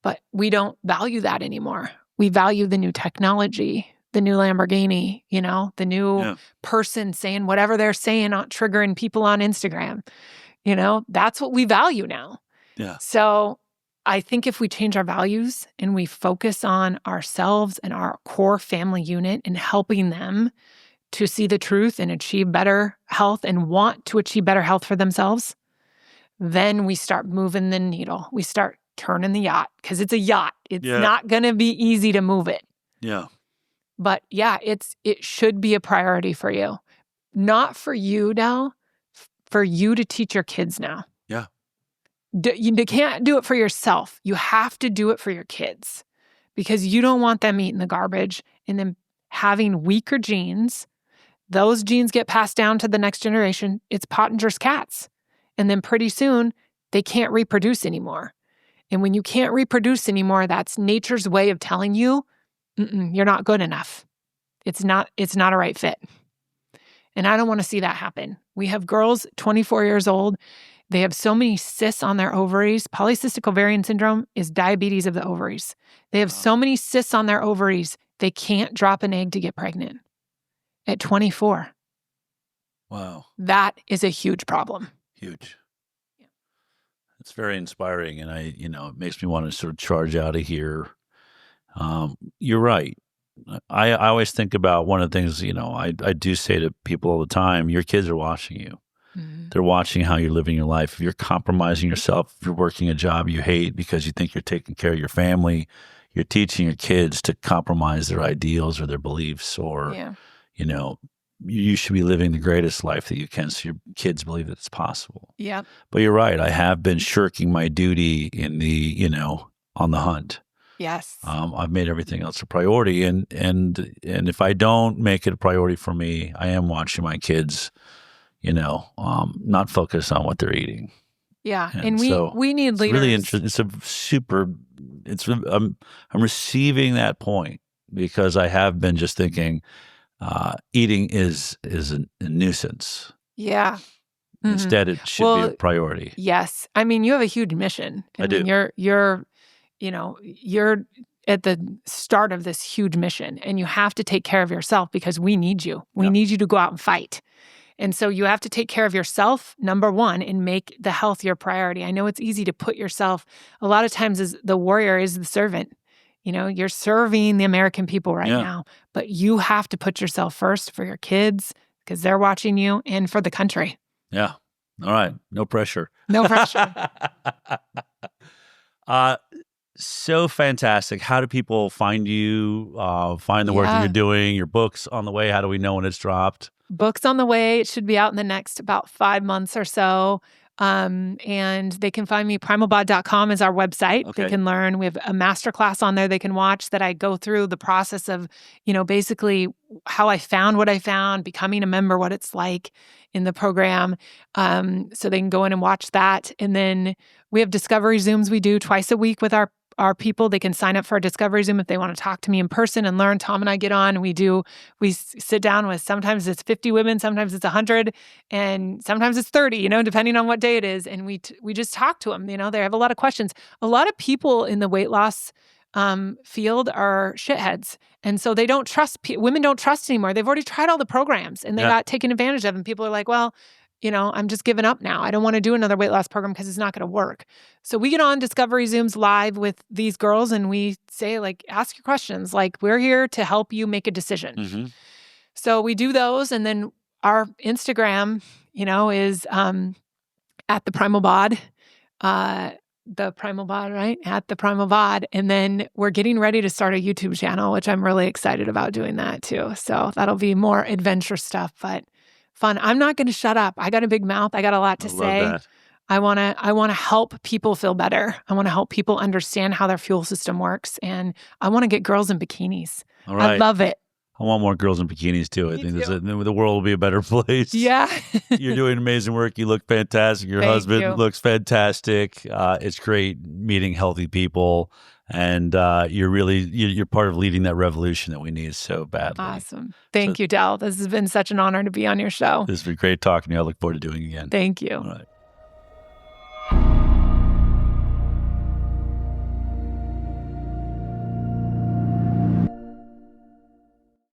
But we don't value that anymore. We value the new technology, the new Lamborghini, the new person saying whatever they're saying, not triggering people on Instagram. That's what we value now. Yeah. So I think if we change our values and we focus on ourselves and our core family unit and helping them to see the truth and achieve better health and want to achieve better health for themselves, then we start moving the needle. We start turning the yacht, because it's a yacht. It's not going to be easy to move it. Yeah. But it should be a priority for you. Not for you, Del, for you to teach your kids now. Yeah. You can't do it for yourself. You have to do it for your kids, because you don't want them eating the garbage and then having weaker genes. Those genes get passed down to the next generation. It's Pottinger's cats. And then pretty soon, they can't reproduce anymore. And when you can't reproduce anymore, that's nature's way of telling you, you're not good enough. It's not a right fit. And I don't want to see that happen. We have girls 24 years old. They have so many cysts on their ovaries. Polycystic ovarian syndrome is diabetes of the ovaries. They have so many cysts on their ovaries, they can't drop an egg to get pregnant at 24. Wow. That is a huge problem. Huge. It's very inspiring, and it makes me want to sort of charge out of here. You're right. I always think about one of the things, I do say to people all the time, your kids are watching you. Mm-hmm. They're watching how you're living your life. If you're compromising yourself, if you're working a job you hate because you think you're taking care of your family, you're teaching your kids to compromise their ideals or their beliefs, or, you should be living the greatest life that you can so your kids believe that it's possible. Yeah. But you're right. I have been shirking my duty in the, on the hunt. Yes. I've made everything else a priority. And if I don't make it a priority for me, I am watching my kids, not focus on what they're eating. Yeah. And we need leaders. Really interesting. I'm receiving that point, because I have been just thinking, eating is a nuisance. Yeah. Mm-hmm. Instead, it should be a priority. Yes. I mean, you have a huge mission. I do. You're at the start of this huge mission, and you have to take care of yourself, because we need you. We need you to go out and fight. And so you have to take care of yourself, number one, and make the health your priority. I know it's easy to put yourself, a lot of times as the warrior is the servant. You're serving the American people right now, but you have to put yourself first for your kids, because they're watching you, and for the country. Yeah. All right. No pressure. No pressure. So fantastic. How do people find you, find the work that you're doing, your book's on the way? How do we know when it's dropped? Book's on the way. It should be out in the next about 5 months or so. And they can find me. Primalbod.com is our website. Okay. They can learn. We have a masterclass on there they can watch that I go through the process of, basically how I found what I found, becoming a member, what it's like in the program. So they can go in and watch that. And then we have discovery Zooms we do twice a week with our people. They can sign up for a discovery Zoom if they want to talk to me in person and learn. Tom and I get on, and we sit down with, sometimes it's 50 women, sometimes it's 100, and sometimes it's 30, depending on what day it is. And we just talk to them. They have a lot of questions. A lot of people in the weight loss field are shitheads. And so they don't trust, women don't trust anymore. They've already tried all the programs and they got taken advantage of. And people are like, well, I'm just giving up now. I don't want to do another weight loss program because it's not going to work. So we get on Discovery Zooms live with these girls, and we say, ask your questions. We're here to help you make a decision. Mm-hmm. So we do those. And then our Instagram, is at the Primal Bod. the Primal Bod, right? At the Primal Bod. And then we're getting ready to start a YouTube channel, which I'm really excited about doing that too. So that'll be more adventure stuff, but fun. I'm not going to shut up. I got a big mouth. I got a lot to say. That. I want to help people feel better. I want to help people understand how their fuel system works. And I want to get girls in bikinis. All right. I love it. I want more girls in bikinis too. I think the world will be a better place. Yeah. You're doing amazing work. You look fantastic. Your husband looks fantastic. It's great meeting healthy people. And you're part of leading that revolution that we need so badly. Awesome. Thank you, Del. This has been such an honor to be on your show. This has been great talking to you. I look forward to doing it again. Thank you. All right.